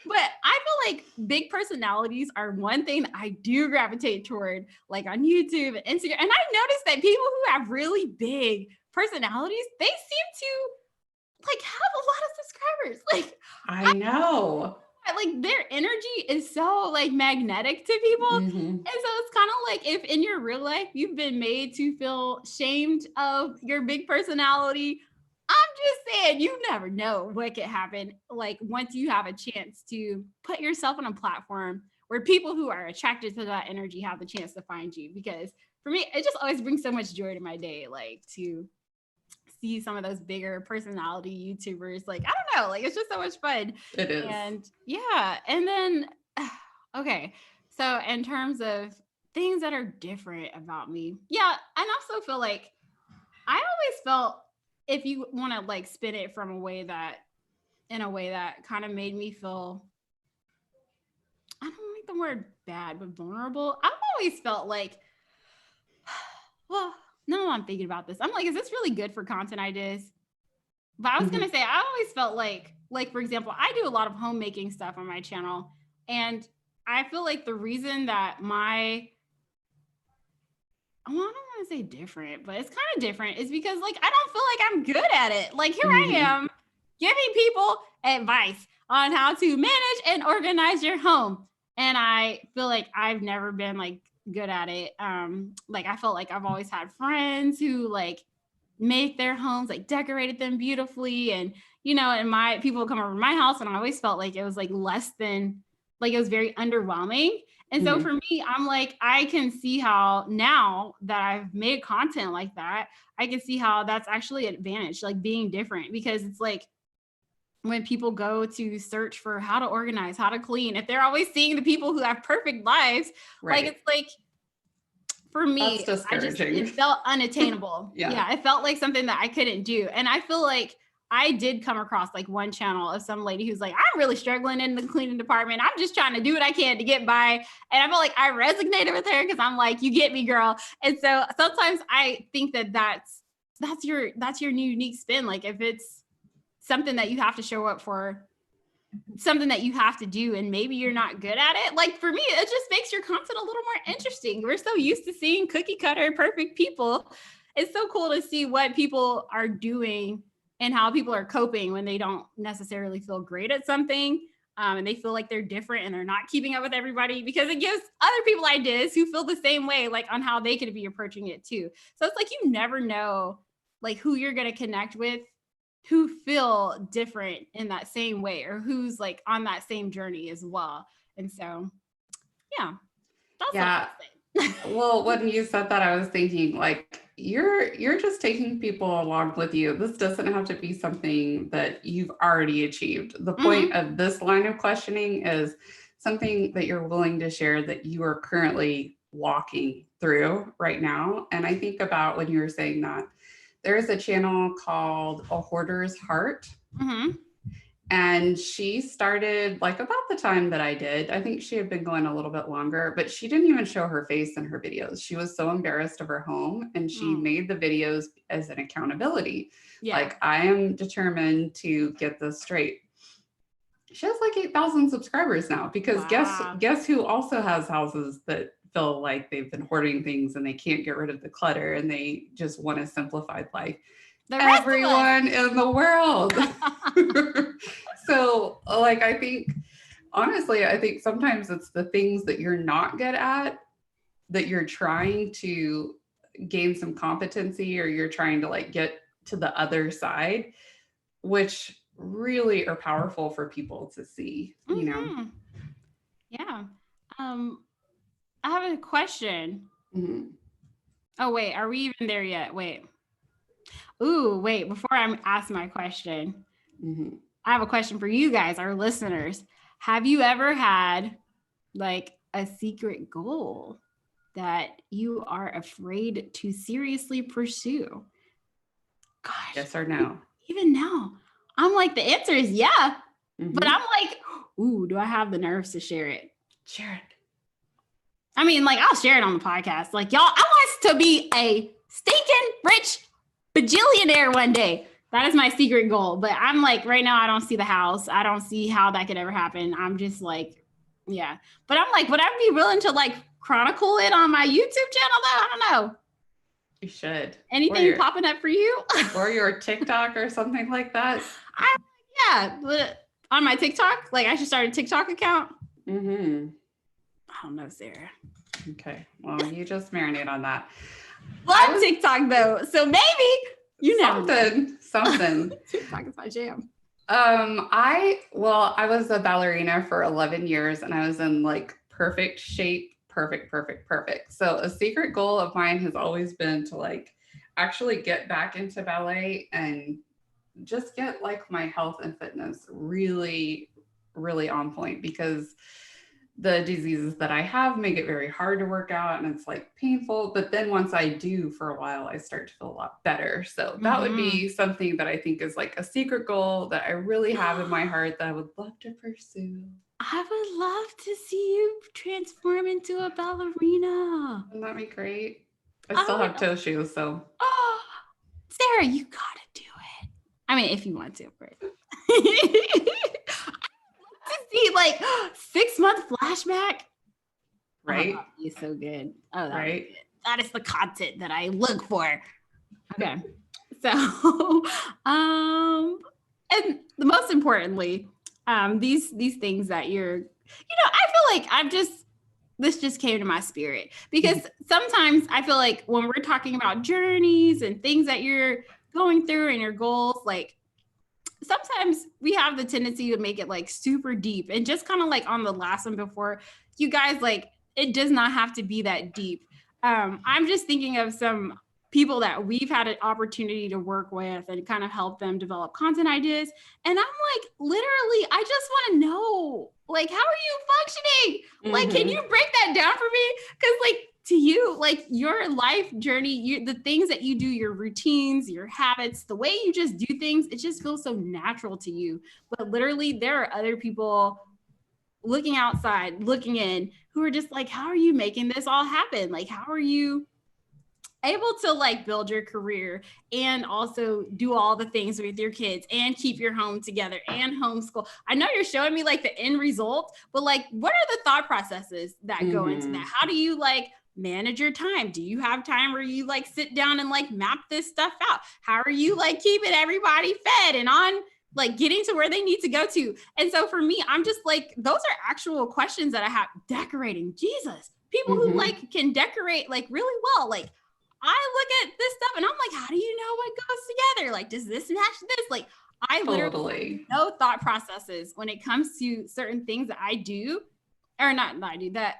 but I feel like big personalities are one thing that I do gravitate toward, like on YouTube and Instagram. And I noticed that people who have really big personalities, they seem to like have a lot of subscribers. Like, I know. like their energy is so like magnetic to people. Mhm. And so it's kind of like if in your real life you've been made to feel shamed of your big personality, I'm just saying you never know what could happen. Like once you have a chance to put yourself on a platform where people who are attracted to that energy have the chance to find you. Because for me, it just always brings so much joy to my day, like to see some of those bigger personality YouTubers. Like, I don't know, like it's just so much fun. It is. And yeah, and then okay. So in terms of things that are different about me, yeah, and also feel like I always felt if you want to like spin it from a way that in a way that kind of made me feel I don't like the word bad, but vulnerable. I've always felt like, well, no, I'm thinking about this. I'm like, is this really good for content ideas? But I was gonna Mhm. say, I always felt like for example, I do a lot of homemaking stuff on my channel, and I feel like the reason that well, I don't want to say different, but it's kind of different, is because like I don't feel like I'm good at it. Like here I Mhm. am giving people advice on how to manage and organize your home, and I feel like I've never been like good at it. Like I felt like I've always had friends who like make their homes like decorated them beautifully, and you know, and my people would come over to my house and I always felt like it was like less than like it was very underwhelming. And so Mhm. for me, I'm like, I can see how now that I've made content like that, I can see how that's actually an advantage, like being different, because it's like when people go to search for how to organize, how to clean, if they're always seeing the people who have perfect lives, like Right. it's like for That's me, discouraging. it felt unattainable. Yeah. Yeah, it felt like something that I couldn't do. And I feel like I did come across like one channel of some lady who's like, I'm really struggling in the cleaning department. I'm just trying to do what I can to get by. And I feel like I resonated with her because I'm like, you get me, girl. And so sometimes I think that that's your unique spin. Like if it's something that you have to show up for, something that you have to do, and maybe you're not good at it, like for me it just makes your content a little more interesting. We're so used to seeing cookie cutter perfect people. It's so cool to see what people are doing and how people are coping when they don't necessarily feel great at something, and they feel like they're different and they're not keeping up with everybody, because it gives other people ideas who feel the same way, like on how they could be approaching it too. So it's like you never know like who you're going to connect with, who feel different in that same way, or who's like on that same journey as well. And so, yeah, that's what I Yeah. would say. Well, when you said that, I was thinking like you're just taking people along with you. This doesn't have to be something that you've already achieved. The point Mhm. of this line of questioning is something that you're willing to share that you are currently walking through right now. And I think about when you were saying that, there's a channel called A Hoarder's Heart. Mhm. And she started like about the time that I did. I think she had been going a little bit longer, but she didn't even show her face in her videos. She was so embarrassed of her home and she Mm. made the videos as an accountability. Yeah. Like, I am determined to get this straight. She has like 8,000 subscribers now because Wow. guess who also has houses that feel like they've been hoarding things and they can't get rid of the clutter and they just want a simplified life. The rest Everyone in the world. of us. So, like, I think, honestly, I think sometimes it's the things that you're not good at that you're trying to gain some competency or you're trying to like get to the other side, which really are powerful for people to see, you know? Mhm. Yeah. Um, I have a question. Mhm, Oh, wait, are we even there yet? Wait. Ooh, wait, before I ask my question, mhm. I have a question for you guys, our listeners. Have you ever had like a secret goal that you are afraid to seriously pursue? Gosh, Yes or no? even now, I'm like, the answer is yeah, but Mhm. I'm like, ooh, do I have the nerves to share it? Share it. I mean, like, I'll share it on the podcast. Like, y'all, I want to be a stinking rich bajillionaire one day. That is my secret goal. But I'm like, right now, I don't see the house. I don't see how that could ever happen. I'm just like, yeah. But I'm like, would I be willing to like chronicle it on my YouTube channel though? I don't know. You should. Or Anything your popping up for you? or your TikTok or something like that. I, yeah, but on my TikTok, like I should start a TikTok account. Mm-hmm. I don't know, Sarah. Okay. Well, you just marinate on that. Love TikTok though, so maybe you never know. Something. TikTok is my jam. I was a ballerina for 11 years and I was in like perfect shape, perfect. So a secret goal of mine has always been to like actually get back into ballet and just get like my health and fitness really, really on point because the diseases that I have make it very hard to work out and it's like painful. But then once I do for a while, I start to feel a lot better. So that would Mm-hmm. be something that I think is like a secret goal that I really have in my heart that I would love to pursue. I would love to see you transform into a ballerina. Wouldn't that be great? I I still would. have toe shoes, so Oh, Sarah, you gotta do it. I mean, if you want to, right? I love to see like 6 month flashback. right, Oh, that would be so good. Oh, that would right. be good. That is the content that I look for. Okay. So, and the most importantly, these things that I feel like this just came to my spirit because sometimes I feel like when we're talking about journeys and things that you're going through and your goals, like sometimes we have the tendency to make it like super deep and just kind of like on the last one before you guys, like it does not have to be that deep. I'm just thinking of some people that we've had an opportunity to work with and kind of help them develop content ideas. And I'm like, literally, I just want to know, like, how are you functioning? Like, can you break that down for me? Because, like, to you, like your life journey, the things that you do, your routines, your habits, the way you just do things, it just feels so natural to you. But literally, there are other people looking outside, looking in, who are just like, how are you making this all happen? Like, how are you able to like build your career and also do all the things with your kids and keep your home together and homeschool? I know you're showing me like the end result, but like, what are the thought processes that go into that? How do you like manage your time? Do you have time where you like sit down and like map this stuff out? How are you like keeping everybody fed and on like getting to where they need to go to? And so for me, I'm just like, those are actual questions that I have. Decorating, Jesus, people who like can decorate like really well. Like I look at this stuff and I'm like, how do you know what goes together? Like, does this match this? Like, I literally have no thought processes when it comes to certain things that I do, or not that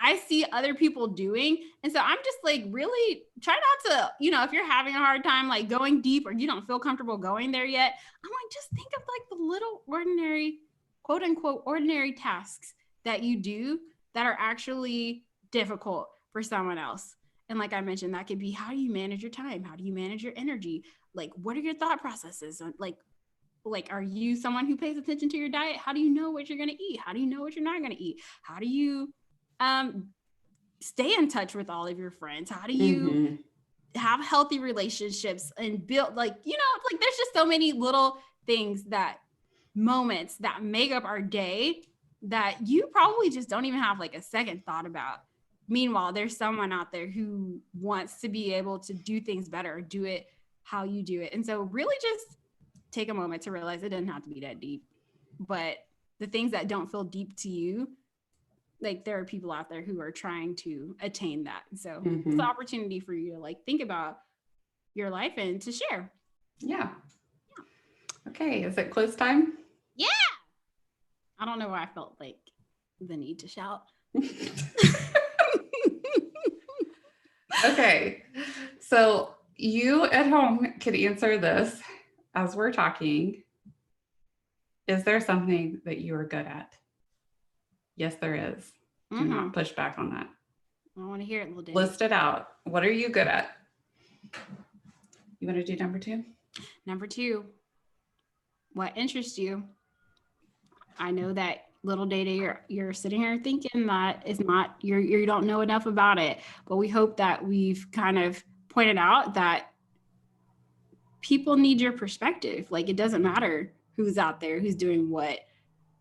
I see other people doing. And so I'm just like, really try not to, if you're having a hard time like going deep or you don't feel comfortable going there yet, I'm like, just think of like the little ordinary, quote unquote, ordinary tasks that you do that are actually difficult for someone else. And like I mentioned, that could be, how do you manage your time? How do you manage your energy? Like, what are your thought processes? Like, are you someone who pays attention to your diet? How do you know what you're going to eat? How do you know what you're not going to eat? How do you stay in touch with all of your friends? How do you have healthy relationships and build, like, there's just so many little things, that moments that make up our day that you probably just don't even have like a second thought about. Meanwhile, there's someone out there who wants to be able to do things better, do it how you do it. And so really just take a moment to realize it doesn't have to be that deep, but the things that don't feel deep to you, like there are people out there who are trying to attain that. So it's an opportunity for you to like think about your life and to share. Yeah. Okay. Is it quiz time? Yeah. I don't know why I felt like the need to shout. Okay. So you at home can answer this as we're talking. Is there something that you are good at? Yes, there is. Do not push back on that. I want to hear it, little Dave. List it out. What are you good at? You want to do number 2? Number 2, what interests you? I know that little Data, you're sitting here thinking that it's not, you don't know enough about it, but we hope that we've kind of pointed out that people need your perspective. Like, it doesn't matter who's out there, who's doing what.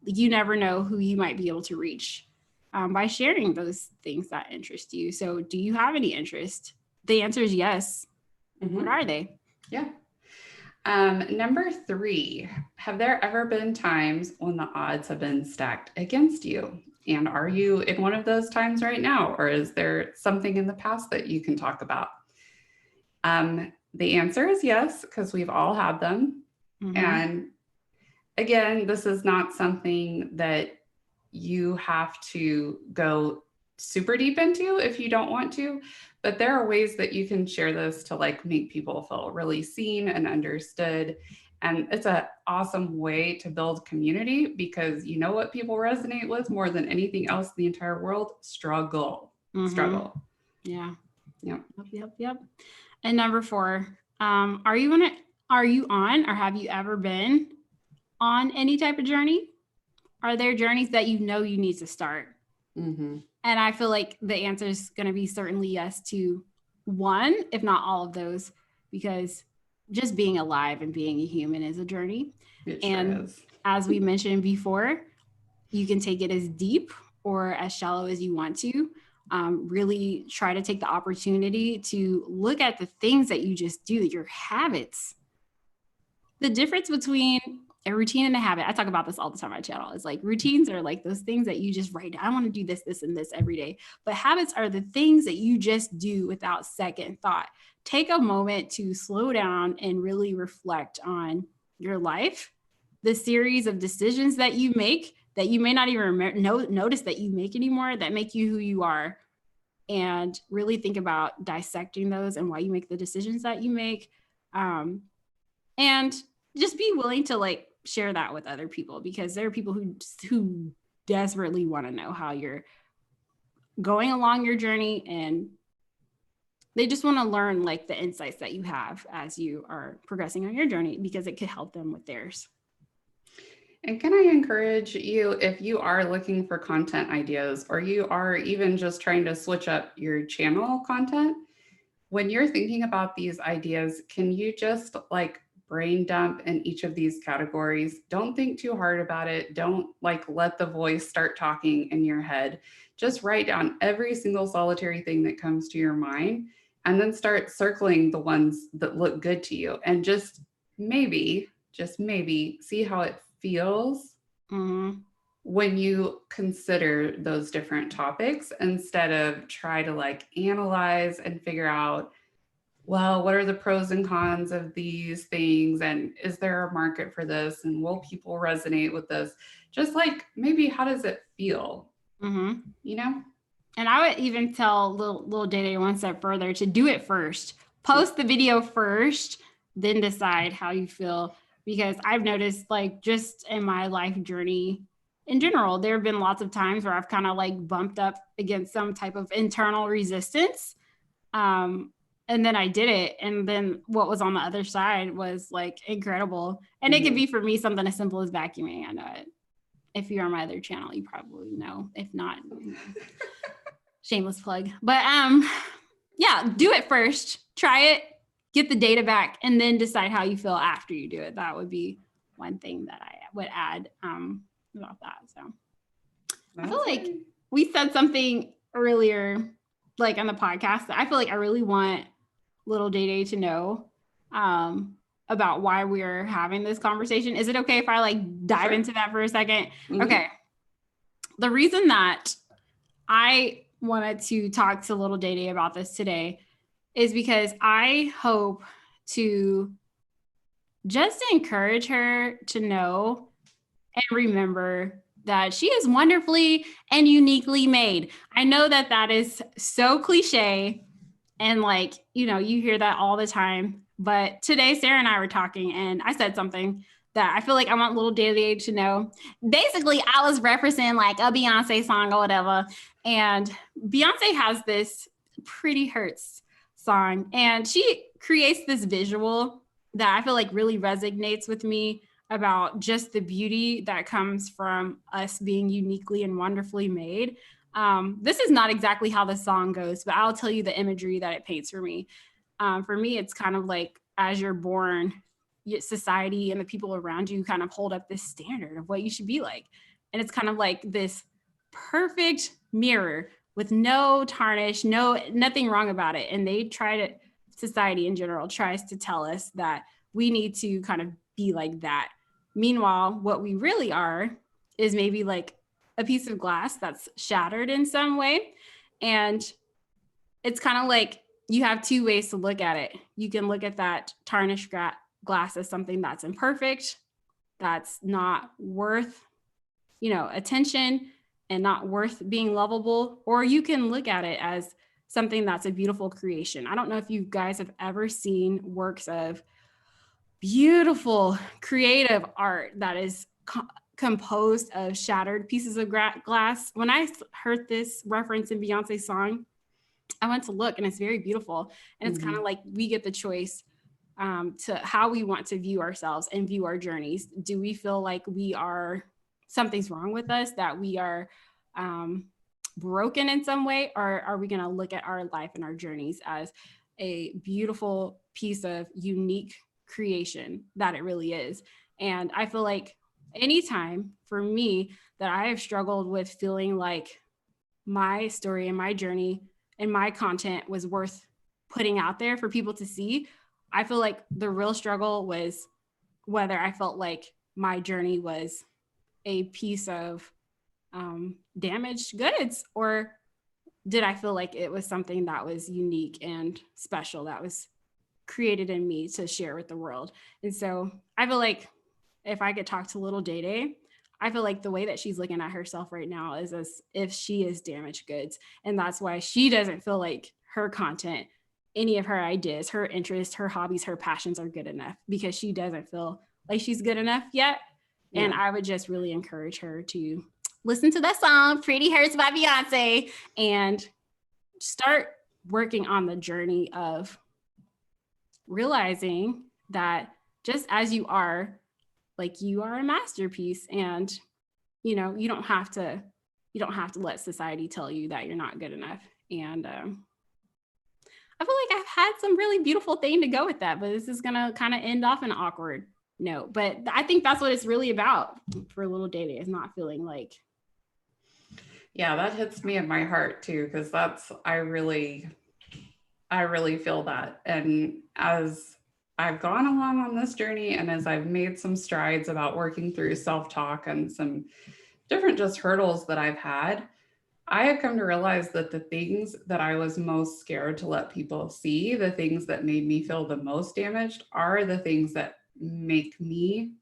You never know who you might be able to reach by sharing those things that interest you. So do you have any interest? The answer is yes. What are they? Yeah. Number 3, have there ever been times when the odds have been stacked against you? And are you in one of those times right now? Or is there something in the past that you can talk about? The answer is yes, because we've all had them. And again, this is not something that you have to go super deep into if you don't want to, but there are ways that you can share this to like make people feel really seen and understood. And it's an awesome way to build community, because you know what people resonate with more than anything else in the entire world? Struggle. Yeah. Yep. And number 4, are you on, or have you ever been on any type of journey? Are there journeys that you know you need to start? And I feel like the answer is going to be certainly yes to one, if not all of those, because just being alive and being a human is a journey. Sure is. As we mentioned before, you can take it as deep or as shallow as you want to. Really try to take the opportunity to look at the things that you just do, your habits. The difference between a routine and a habit, I talk about this all the time on my channel, is like routines are like those things that you just write down. I want to do this, this, and this every day. But habits are the things that you just do without second thought. Take a moment to slow down and really reflect on your life, the series of decisions that you make that you may not even notice that you make anymore, that make you who you are, and really think about dissecting those and why you make the decisions that you make. And just be willing to like share that with other people, because there are people who desperately want to know how you're going along your journey, and they just want to learn like the insights that you have as you are progressing on your journey, because it could help them with theirs. And can I encourage you, if you are looking for content ideas, or you are even just trying to switch up your channel content, when you're thinking about these ideas, can you just like brain dump in each of these categories? Don't think too hard about it. Don't like let the voice start talking in your head. Just write down every single solitary thing that comes to your mind, and then start circling the ones that look good to you, and just maybe see how it feels when you consider those different topics, instead of try to like analyze and figure out, well, what are the pros and cons of these things? And is there a market for this? And will people resonate with this? Just like, maybe how does it feel? You know? And I would even tell little Day one step further to do it first. Post the video first, then decide how you feel. Because I've noticed, like, just in my life journey in general, there have been lots of times where I've kind of like bumped up against some type of internal resistance. And then I did it. And then what was on the other side was like incredible. And it could be for me something as simple as vacuuming. I know it. If you're on my other channel, you probably know. If not, shameless plug. But yeah, do it first. Try it, get the data back, and then decide how you feel after you do it. That would be one thing that I would add about that. So I feel like we said something earlier, like on the podcast, that I feel like I really want little Day to know about why we're having this conversation. Is it okay if I like dive into that for a second? Okay. The reason that I wanted to talk to little Day about this today is because I hope to just encourage her to know and remember that she is wonderfully and uniquely made. I know that that is so cliche and like, you know, you hear that all the time. But today, Sarah and I were talking and I said something that I feel like I want little Day to know. Basically, I was referencing like a Beyonce song or whatever. And Beyonce has this Pretty Hurts song and she creates this visual that I feel like really resonates with me about just the beauty that comes from us being uniquely and wonderfully made. This is not exactly how the song goes, but I'll tell you the imagery that it paints for me. For me, it's kind of like as you're born, society and the people around you kind of hold up this standard of what you should be like. And it's kind of like this perfect mirror with no tarnish, nothing wrong about it. And they try to, society in general tries to tell us that we need to kind of be like that. Meanwhile, what we really are is maybe like a piece of glass that's shattered in some way. And it's kind of like you have two ways to look at it. You can look at that tarnished glass as something that's imperfect, that's not worth, attention and not worth being lovable, or you can look at it as something that's a beautiful creation. I don't know if you guys have ever seen works of beautiful creative art that is composed of shattered pieces of glass. When I heard this reference in Beyonce's song, I went to look and it's very beautiful. And it's kind of like we get the choice to how we want to view ourselves and view our journeys. Do we feel like something's wrong with us, that we are broken in some way, or are we going to look at our life and our journeys as a beautiful piece of unique creation that it really is? And I feel like anytime for me that I have struggled with feeling like my story and my journey and my content was worth putting out there for people to see, I feel like the real struggle was whether I felt like my journey was a piece of damaged goods, or did I feel like it was something that was unique and special that was created in me to share with the world. And so I feel like if I could talk to little Day, I feel like the way that she's looking at herself right now is as if she is damaged goods. And that's why she doesn't feel like her content, any of her ideas, her interests, her hobbies, her passions are good enough, because she doesn't feel like she's good enough yet. Yeah. And I would just really encourage her to listen to that song, Pretty Hurts by Beyonce, and start working on the journey of realizing that just as you are, like, you are a masterpiece, and you don't have to let society tell you that you're not good enough. And I feel like I've had some really beautiful thing to go with that, but this is gonna kind of end off an awkward note. But I think that's what it's really about for little Day, is not feeling like. Yeah, that hits me in my heart too, because I really feel that. And as I've gone along on this journey, and as I've made some strides about working through self-talk and some different just hurdles that I've had, I have come to realize that the things that I was most scared to let people see, the things that made me feel the most damaged, are the things that make me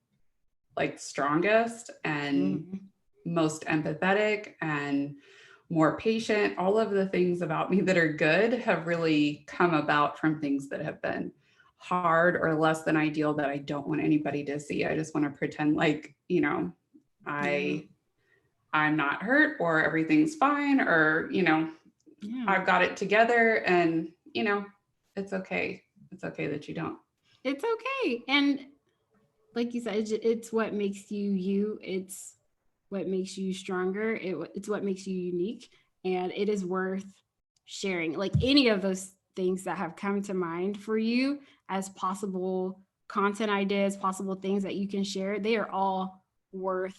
like strongest and most empathetic and more patient. All of the things about me that are good have really come about from things that have been hard or less than ideal that I don't want anybody to see. I just want to pretend like, you know, I'm not hurt or everything's fine or, you know, I've got it together and, you know, it's okay. It's okay that you don't. It's okay. And like you said, it's what makes you you. It's what makes you stronger. It's what makes you unique. And it is worth sharing. Like any of those things that have come to mind for you as possible content ideas, possible things that you can share, they are all worth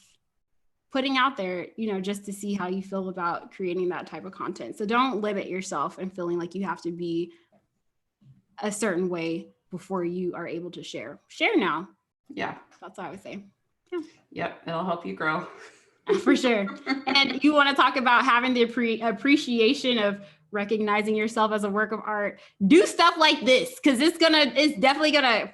putting out there, you know, just to see how you feel about creating that type of content. So don't limit yourself and feeling like you have to be a certain way before you are able to share. Share now. Yeah. That's what I would say. Yeah. Yep. It'll help you grow. For sure. And you want to talk about having the appreciation of recognizing yourself as a work of art. Do stuff like this, because it's definitely gonna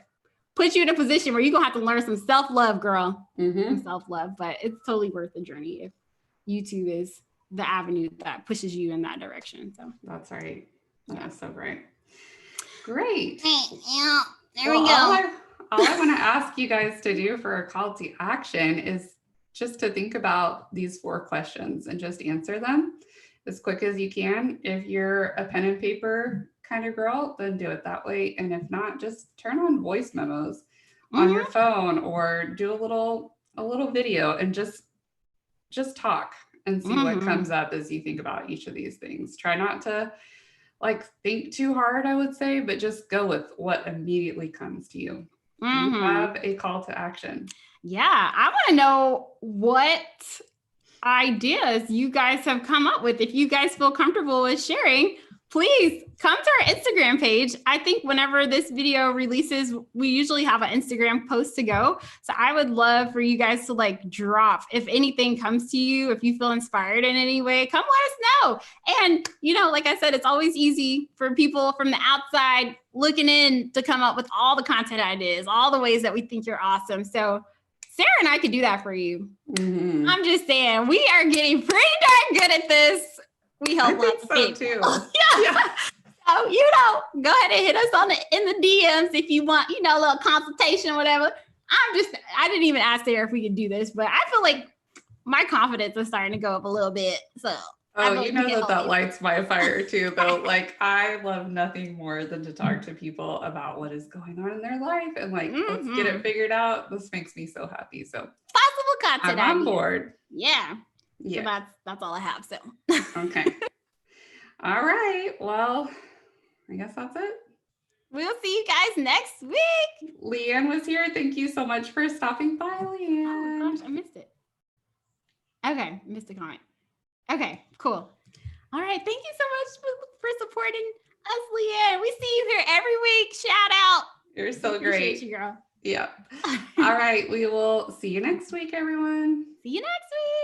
put you in a position where you're gonna have to learn some self-love, girl. Some self-love, but it's totally worth the journey if YouTube is the avenue that pushes you in that direction. So that's right. That's so great. Great. Yeah, there we go. All I want to ask you guys to do for a call to action is just to think about these 4 questions and just answer them as quick as you can. If you're a pen and paper kind of girl, then do it that way. And if not, just turn on voice memos on your phone or do a little video and just talk and see what comes up as you think about each of these things. Try not to like think too hard, I would say, but just go with what immediately comes to you. Do you have a call to action? Yeah, I want to know what ideas you guys have come up with. If you guys feel comfortable with sharing, please come to our Instagram page. I think whenever this video releases, we usually have an Instagram post to go. So I would love for you guys to like drop, if anything comes to you, if you feel inspired in any way, come let us know. And, you know, like I said, it's always easy for people from the outside looking in to come up with all the content ideas, all the ways that we think you're awesome. So Sarah and I could do that for you. I'm just saying, we are getting pretty darn good at this. We help lots of people too. Yeah. So, you know, go ahead and hit us in the DMs if you want, you know, a little consultation or whatever. I didn't even ask Sarah if we could do this, but I feel like my confidence is starting to go up a little bit. So you know that lights my fire too, though. Like I love nothing more than to talk to people about what is going on in their life and like, let's get it figured out. This makes me so happy. So possible content. I'm on board. Yeah. So that's all I have. So okay. All right. Well, I guess that's it. We'll see you guys next week. Leanne was here. Thank you so much for stopping by, Leanne. Oh gosh, I missed it. Okay, missed the comment. Okay, cool. All right, thank you so much for supporting us, Leanne. We see you here every week. Shout out. You're so great. You, girl. Yeah. All right, we will see you next week, everyone. See you next week.